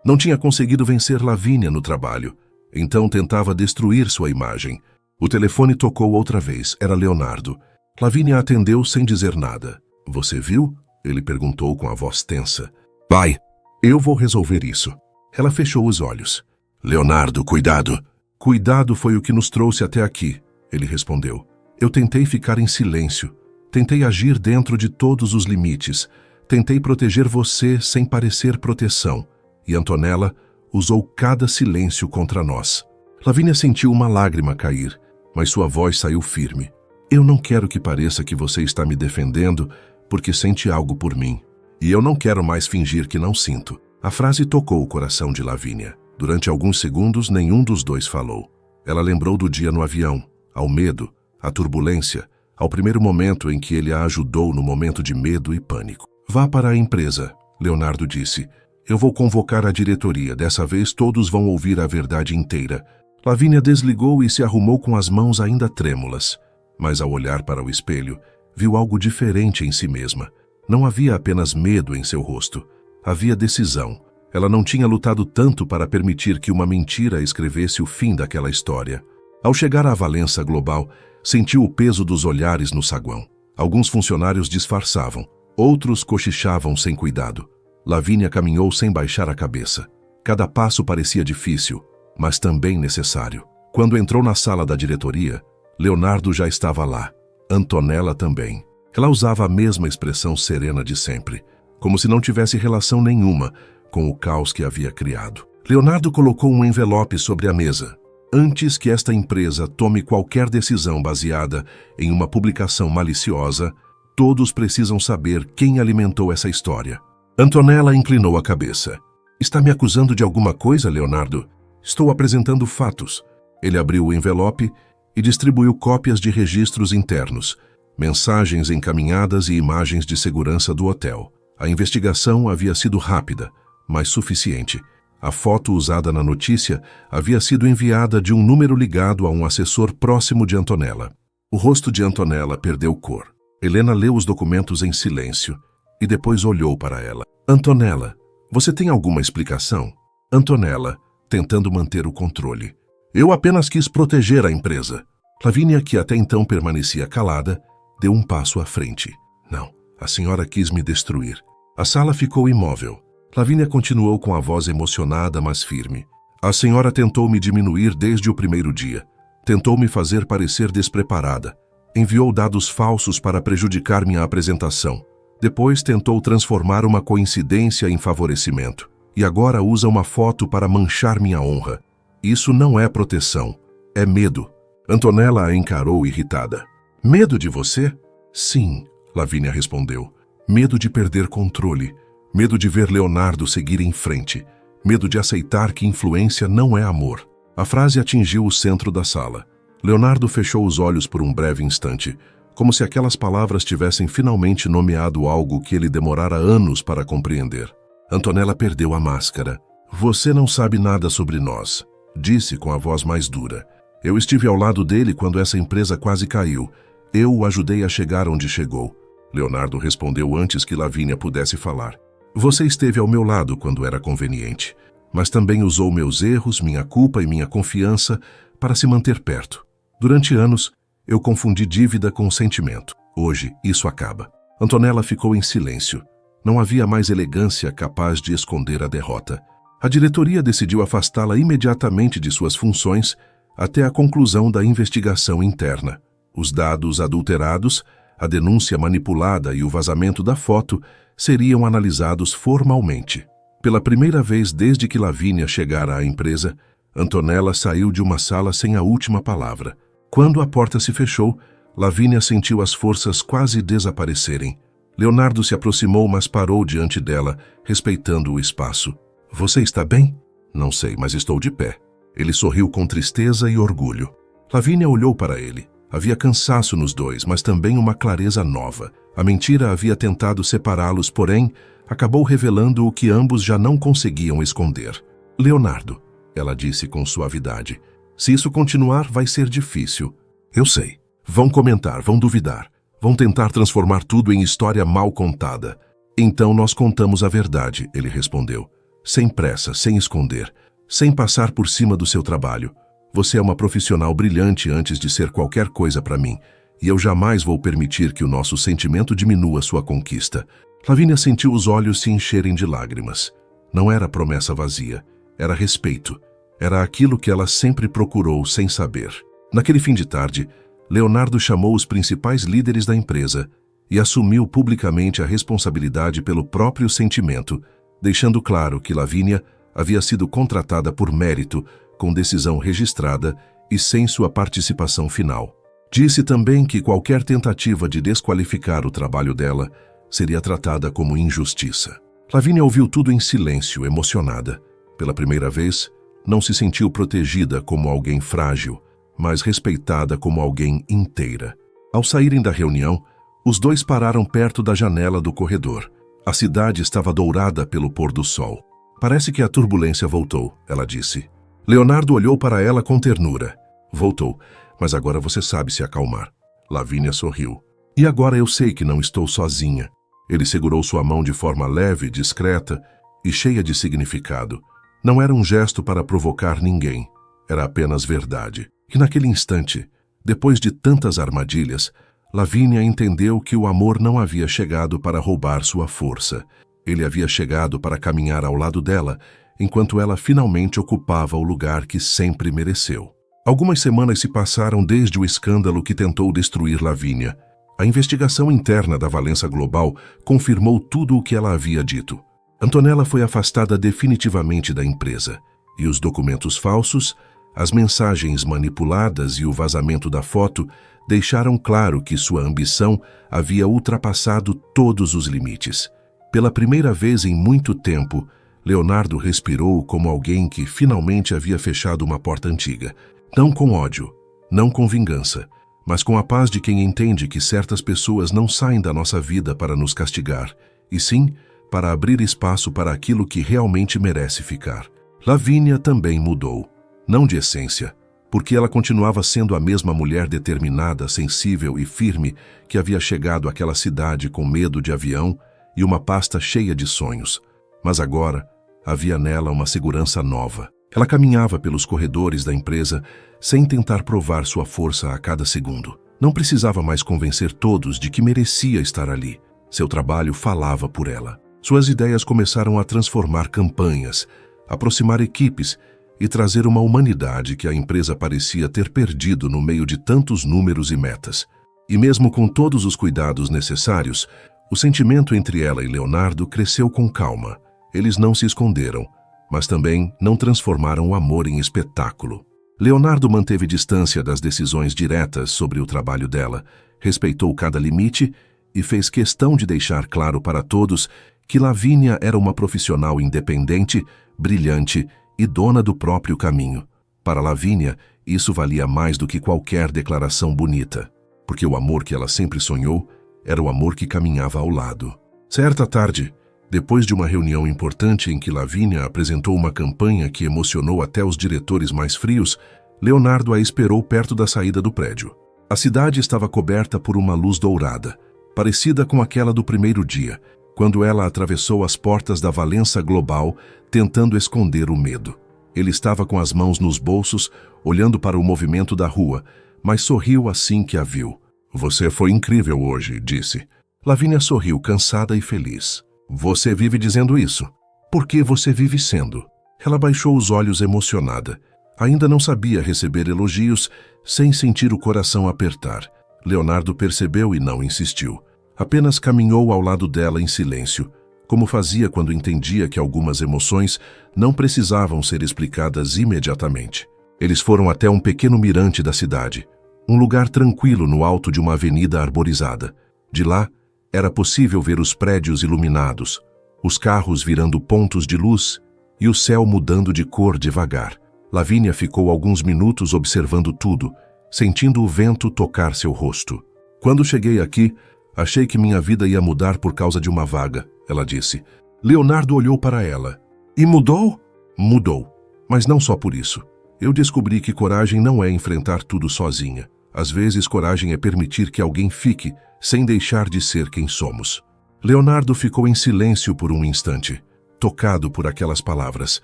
Não tinha conseguido vencer Lavínia no trabalho, então tentava destruir sua imagem. O telefone tocou outra vez. Era Leonardo. Lavínia atendeu sem dizer nada. "Você viu?" Ele perguntou com a voz tensa. "Vai, eu vou resolver isso." Ela fechou os olhos. "Leonardo, cuidado." "Cuidado foi o que nos trouxe até aqui," ele respondeu. "Eu tentei ficar em silêncio. Tentei agir dentro de todos os limites. Tentei proteger você sem parecer proteção. E Antonella usou cada silêncio contra nós." Lavínia sentiu uma lágrima cair, mas sua voz saiu firme. "Eu não quero que pareça que você está me defendendo porque sente algo por mim. E eu não quero mais fingir que não sinto." A frase tocou o coração de Lavínia. Durante alguns segundos, nenhum dos dois falou. Ela lembrou do dia no avião, ao medo, à turbulência, ao primeiro momento em que ele a ajudou no momento de medo e pânico. "Vá para a empresa," Leonardo disse. "Eu vou convocar a diretoria. Dessa vez todos vão ouvir a verdade inteira." Lavínia desligou e se arrumou com as mãos ainda trêmulas. Mas ao olhar para o espelho, viu algo diferente em si mesma. Não havia apenas medo em seu rosto. Havia decisão. Ela não tinha lutado tanto para permitir que uma mentira escrevesse o fim daquela história. Ao chegar à Valença Global, sentiu o peso dos olhares no saguão. Alguns funcionários disfarçavam, outros cochichavam sem cuidado. Lavínia caminhou sem baixar a cabeça. Cada passo parecia difícil, mas também necessário. Quando entrou na sala da diretoria, Leonardo já estava lá. Antonella também. Ela usava a mesma expressão serena de sempre, como se não tivesse relação nenhuma com o caos que havia criado. Leonardo colocou um envelope sobre a mesa. "Antes que esta empresa tome qualquer decisão baseada em uma publicação maliciosa, todos precisam saber quem alimentou essa história." Antonella inclinou a cabeça. "Está me acusando de alguma coisa, Leonardo?" "Estou apresentando fatos." Ele abriu o envelope e distribuiu cópias de registros internos, mensagens encaminhadas e imagens de segurança do hotel. A investigação havia sido rápida, mas suficiente. A foto usada na notícia havia sido enviada de um número ligado a um assessor próximo de Antonella. O rosto de Antonella perdeu cor. Helena leu os documentos em silêncio e depois olhou para ela. "Antonella, você tem alguma explicação?" Antonella, tentando manter o controle. "Eu apenas quis proteger a empresa." Lavínia, que até então permanecia calada, deu um passo à frente. "Não, a senhora quis me destruir." A sala ficou imóvel. Lavínia continuou com a voz emocionada, mas firme. "A senhora tentou me diminuir desde o primeiro dia. Tentou me fazer parecer despreparada. Enviou dados falsos para prejudicar minha apresentação. Depois tentou transformar uma coincidência em favorecimento. E agora usa uma foto para manchar minha honra. Isso não é proteção, é medo." Antonella a encarou irritada. "Medo de você?" "Sim," Lavínia respondeu. "Medo de perder controle. Medo de ver Leonardo seguir em frente. Medo de aceitar que influência não é amor." A frase atingiu o centro da sala. Leonardo fechou os olhos por um breve instante, como se aquelas palavras tivessem finalmente nomeado algo que ele demorara anos para compreender. Antonella perdeu a máscara. "Você não sabe nada sobre nós," disse com a voz mais dura. "Eu estive ao lado dele quando essa empresa quase caiu. Eu o ajudei a chegar onde chegou." Leonardo respondeu antes que Lavínia pudesse falar. "Você esteve ao meu lado quando era conveniente, mas também usou meus erros, minha culpa e minha confiança para se manter perto. Durante anos, eu confundi dívida com sentimento. Hoje, isso acaba." Antonella ficou em silêncio. Não havia mais elegância capaz de esconder a derrota. A diretoria decidiu afastá-la imediatamente de suas funções até a conclusão da investigação interna. Os dados adulterados, a denúncia manipulada e o vazamento da foto seriam analisados formalmente. Pela primeira vez desde que Lavínia chegara à empresa, Antonella saiu de uma sala sem a última palavra. Quando a porta se fechou, Lavínia sentiu as forças quase desaparecerem. Leonardo se aproximou, mas parou diante dela, respeitando o espaço. "Você está bem?" "Não sei, mas estou de pé." Ele sorriu com tristeza e orgulho. Lavínia olhou para ele. Havia cansaço nos dois, mas também uma clareza nova. A mentira havia tentado separá-los, porém, acabou revelando o que ambos já não conseguiam esconder. Leonardo, ela disse com suavidade, se isso continuar, vai ser difícil. Eu sei. Vão comentar, vão duvidar. Vão tentar transformar tudo em história mal contada. Então nós contamos a verdade, ele respondeu. Sem pressa, sem esconder, sem passar por cima do seu trabalho. Você é uma profissional brilhante antes de ser qualquer coisa para mim, e eu jamais vou permitir que o nosso sentimento diminua sua conquista. Lavínia sentiu os olhos se encherem de lágrimas. Não era promessa vazia, era respeito. Era aquilo que ela sempre procurou sem saber. Naquele fim de tarde, Leonardo chamou os principais líderes da empresa e assumiu publicamente a responsabilidade pelo próprio sentimento, deixando claro que Lavínia havia sido contratada por mérito, com decisão registrada e sem sua participação final. Disse também que qualquer tentativa de desqualificar o trabalho dela seria tratada como injustiça. Lavínia ouviu tudo em silêncio, emocionada. Pela primeira vez, não se sentiu protegida como alguém frágil, mas respeitada como alguém inteira. Ao saírem da reunião, os dois pararam perto da janela do corredor. A cidade estava dourada pelo pôr do sol. Parece que a turbulência voltou, ela disse. Leonardo olhou para ela com ternura. Voltou, mas agora você sabe se acalmar. Lavínia sorriu. E agora eu sei que não estou sozinha. Ele segurou sua mão de forma leve, discreta e cheia de significado. Não era um gesto para provocar ninguém. Era apenas verdade. E naquele instante, depois de tantas armadilhas, Lavínia entendeu que o amor não havia chegado para roubar sua força. Ele havia chegado para caminhar ao lado dela, enquanto ela finalmente ocupava o lugar que sempre mereceu. Algumas semanas se passaram desde o escândalo que tentou destruir Lavínia. A investigação interna da Valença Global confirmou tudo o que ela havia dito. Antonella foi afastada definitivamente da empresa, e os documentos falsos, as mensagens manipuladas e o vazamento da foto deixaram claro que sua ambição havia ultrapassado todos os limites. Pela primeira vez em muito tempo, Leonardo respirou como alguém que finalmente havia fechado uma porta antiga. Não com ódio, não com vingança, mas com a paz de quem entende que certas pessoas não saem da nossa vida para nos castigar, e sim para abrir espaço para aquilo que realmente merece ficar. Lavínia também mudou. Não de essência, porque ela continuava sendo a mesma mulher determinada, sensível e firme que havia chegado àquela cidade com medo de avião e uma pasta cheia de sonhos. Mas agora havia nela uma segurança nova. Ela caminhava pelos corredores da empresa sem tentar provar sua força a cada segundo. Não precisava mais convencer todos de que merecia estar ali. Seu trabalho falava por ela. Suas ideias começaram a transformar campanhas, aproximar equipes e trazer uma humanidade que a empresa parecia ter perdido no meio de tantos números e metas. E mesmo com todos os cuidados necessários, o sentimento entre ela e Leonardo cresceu com calma. Eles não se esconderam, mas também não transformaram o amor em espetáculo. Leonardo manteve distância das decisões diretas sobre o trabalho dela, respeitou cada limite e fez questão de deixar claro para todos que Lavínia era uma profissional independente, brilhante e dona do próprio caminho. Para Lavínia, isso valia mais do que qualquer declaração bonita, porque o amor que ela sempre sonhou era o amor que caminhava ao lado. Certa tarde, depois de uma reunião importante em que Lavínia apresentou uma campanha que emocionou até os diretores mais frios, Leonardo a esperou perto da saída do prédio. A cidade estava coberta por uma luz dourada, parecida com aquela do primeiro dia, quando ela atravessou as portas da Valença Global, tentando esconder o medo. Ele estava com as mãos nos bolsos, olhando para o movimento da rua, mas sorriu assim que a viu. "Você foi incrível hoje", disse. Lavínia sorriu, cansada e feliz. "Você vive dizendo isso. Por que você vive sendo?" Ela baixou os olhos emocionada. Ainda não sabia receber elogios sem sentir o coração apertar. Leonardo percebeu e não insistiu. Apenas caminhou ao lado dela em silêncio, como fazia quando entendia que algumas emoções não precisavam ser explicadas imediatamente. Eles foram até um pequeno mirante da cidade, um lugar tranquilo no alto de uma avenida arborizada. De lá, era possível ver os prédios iluminados, os carros virando pontos de luz e o céu mudando de cor devagar. Lavínia ficou alguns minutos observando tudo, sentindo o vento tocar seu rosto. Quando cheguei aqui, achei que minha vida ia mudar por causa de uma vaga, ela disse. Leonardo olhou para ela. E mudou? Mudou. Mas não só por isso. Eu descobri que coragem não é enfrentar tudo sozinha. Às vezes, coragem é permitir que alguém fique, sem deixar de ser quem somos. Leonardo ficou em silêncio por um instante, tocado por aquelas palavras.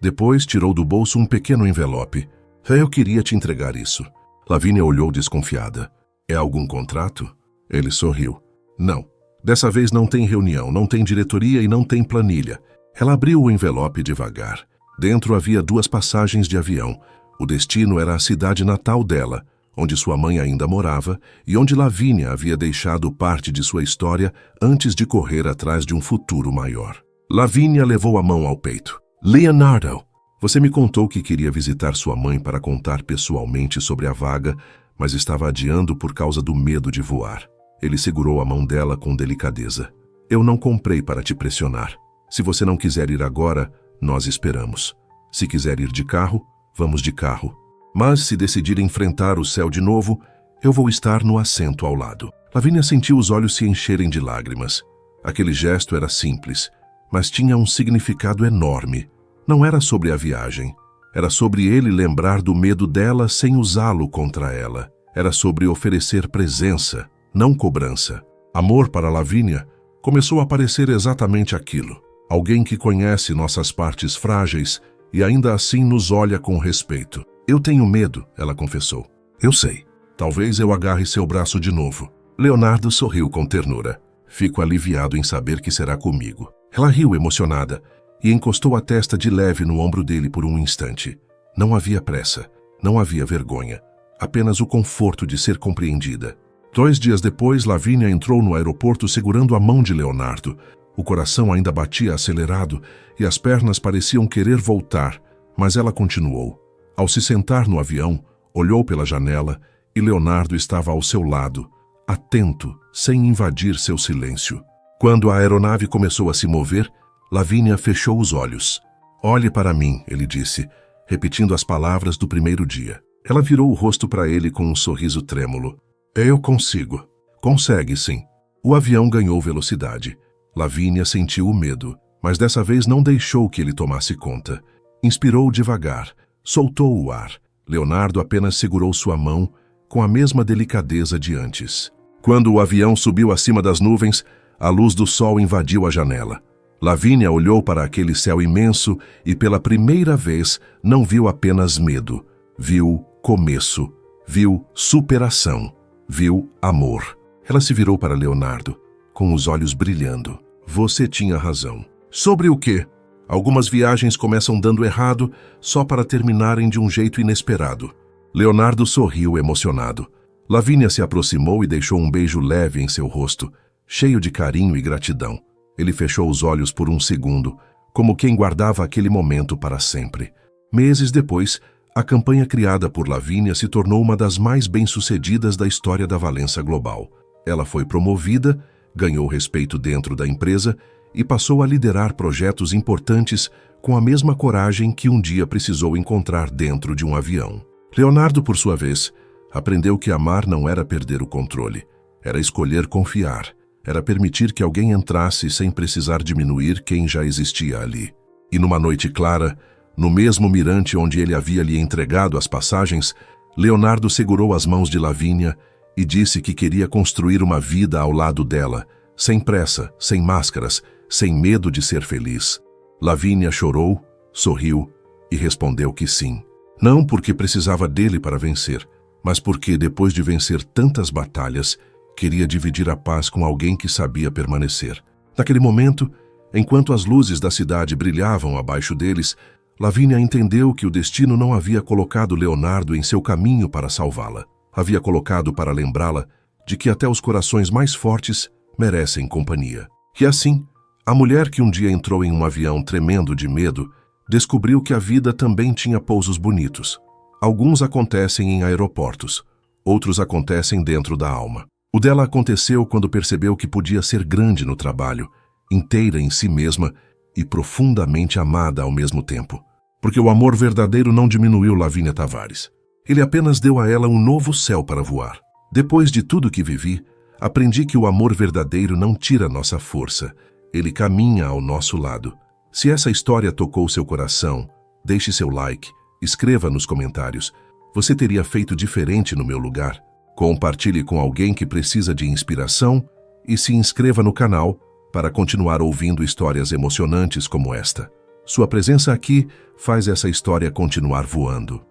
Depois, tirou do bolso um pequeno envelope. Eu queria te entregar isso. Lavínia olhou desconfiada. É algum contrato? Ele sorriu. Não. Dessa vez não tem reunião, não tem diretoria e não tem planilha. Ela abriu o envelope devagar. Dentro havia 2 passagens de avião. O destino era a cidade natal dela, onde sua mãe ainda morava e onde Lavínia havia deixado parte de sua história antes de correr atrás de um futuro maior. Lavínia levou a mão ao peito. Leonardo, você me contou que queria visitar sua mãe para contar pessoalmente sobre a vaga, mas estava adiando por causa do medo de voar. Ele segurou a mão dela com delicadeza. Eu não comprei para te pressionar. Se você não quiser ir agora, nós esperamos. Se quiser ir de carro, vamos de carro. Mas se decidir enfrentar o céu de novo, eu vou estar no assento ao lado. Lavínia sentiu os olhos se encherem de lágrimas. Aquele gesto era simples, mas tinha um significado enorme. Não era sobre a viagem. Era sobre ele lembrar do medo dela sem usá-lo contra ela. Era sobre oferecer presença, não cobrança. Amor para Lavínia começou a parecer exatamente aquilo. Alguém que conhece nossas partes frágeis e ainda assim nos olha com respeito. Eu tenho medo, ela confessou. Eu sei. Talvez eu agarre seu braço de novo. Leonardo sorriu com ternura. Fico aliviado em saber que será comigo. Ela riu emocionada e encostou a testa de leve no ombro dele por um instante. Não havia pressa, não havia vergonha, apenas o conforto de ser compreendida. 2 dias depois, Lavínia entrou no aeroporto segurando a mão de Leonardo. O coração ainda batia acelerado e as pernas pareciam querer voltar, mas ela continuou. Ao se sentar no avião, olhou pela janela e Leonardo estava ao seu lado, atento, sem invadir seu silêncio. Quando a aeronave começou a se mover, Lavínia fechou os olhos. Olhe para mim, ele disse, repetindo as palavras do primeiro dia. Ela virou o rosto para ele com um sorriso trêmulo. Eu consigo. Consegue, sim. O avião ganhou velocidade. Lavínia sentiu o medo, mas dessa vez não deixou que ele tomasse conta. Inspirou devagar, soltou o ar. Leonardo apenas segurou sua mão com a mesma delicadeza de antes. Quando o avião subiu acima das nuvens, a luz do sol invadiu a janela. Lavínia olhou para aquele céu imenso e pela primeira vez não viu apenas medo. Viu começo, viu superação, viu amor. Ela se virou para Leonardo, com os olhos brilhando. Você tinha razão. Sobre o quê? Algumas viagens começam dando errado só para terminarem de um jeito inesperado. Leonardo sorriu emocionado. Lavínia se aproximou e deixou um beijo leve em seu rosto, cheio de carinho e gratidão. Ele fechou os olhos por um segundo, como quem guardava aquele momento para sempre. Meses depois, a campanha criada por Lavínia se tornou uma das mais bem-sucedidas da história da Valença Global. Ela foi promovida, ganhou respeito dentro da empresa e passou a liderar projetos importantes com a mesma coragem que um dia precisou encontrar dentro de um avião. Leonardo, por sua vez, aprendeu que amar não era perder o controle, era escolher confiar, era permitir que alguém entrasse sem precisar diminuir quem já existia ali. E numa noite clara, no mesmo mirante onde ele havia lhe entregado as passagens, Leonardo segurou as mãos de Lavínia e disse que queria construir uma vida ao lado dela, sem pressa, sem máscaras, sem medo de ser feliz. Lavínia chorou, sorriu e respondeu que sim. Não porque precisava dele para vencer, mas porque, depois de vencer tantas batalhas, queria dividir a paz com alguém que sabia permanecer. Naquele momento, enquanto as luzes da cidade brilhavam abaixo deles, Lavínia entendeu que o destino não havia colocado Leonardo em seu caminho para salvá-la. Havia colocado para lembrá-la de que até os corações mais fortes merecem companhia. E assim, a mulher que um dia entrou em um avião tremendo de medo, descobriu que a vida também tinha pousos bonitos. Alguns acontecem em aeroportos, outros acontecem dentro da alma. O dela aconteceu quando percebeu que podia ser grande no trabalho, inteira em si mesma e profundamente amada ao mesmo tempo. Porque o amor verdadeiro não diminuiu Lavínia Tavares. Ele apenas deu a ela um novo céu para voar. Depois de tudo que vivi, aprendi que o amor verdadeiro não tira nossa força. Ele caminha ao nosso lado. Se essa história tocou seu coração, deixe seu like, escreva nos comentários. Você teria feito diferente no meu lugar? Compartilhe com alguém que precisa de inspiração e se inscreva no canal para continuar ouvindo histórias emocionantes como esta. Sua presença aqui faz essa história continuar voando.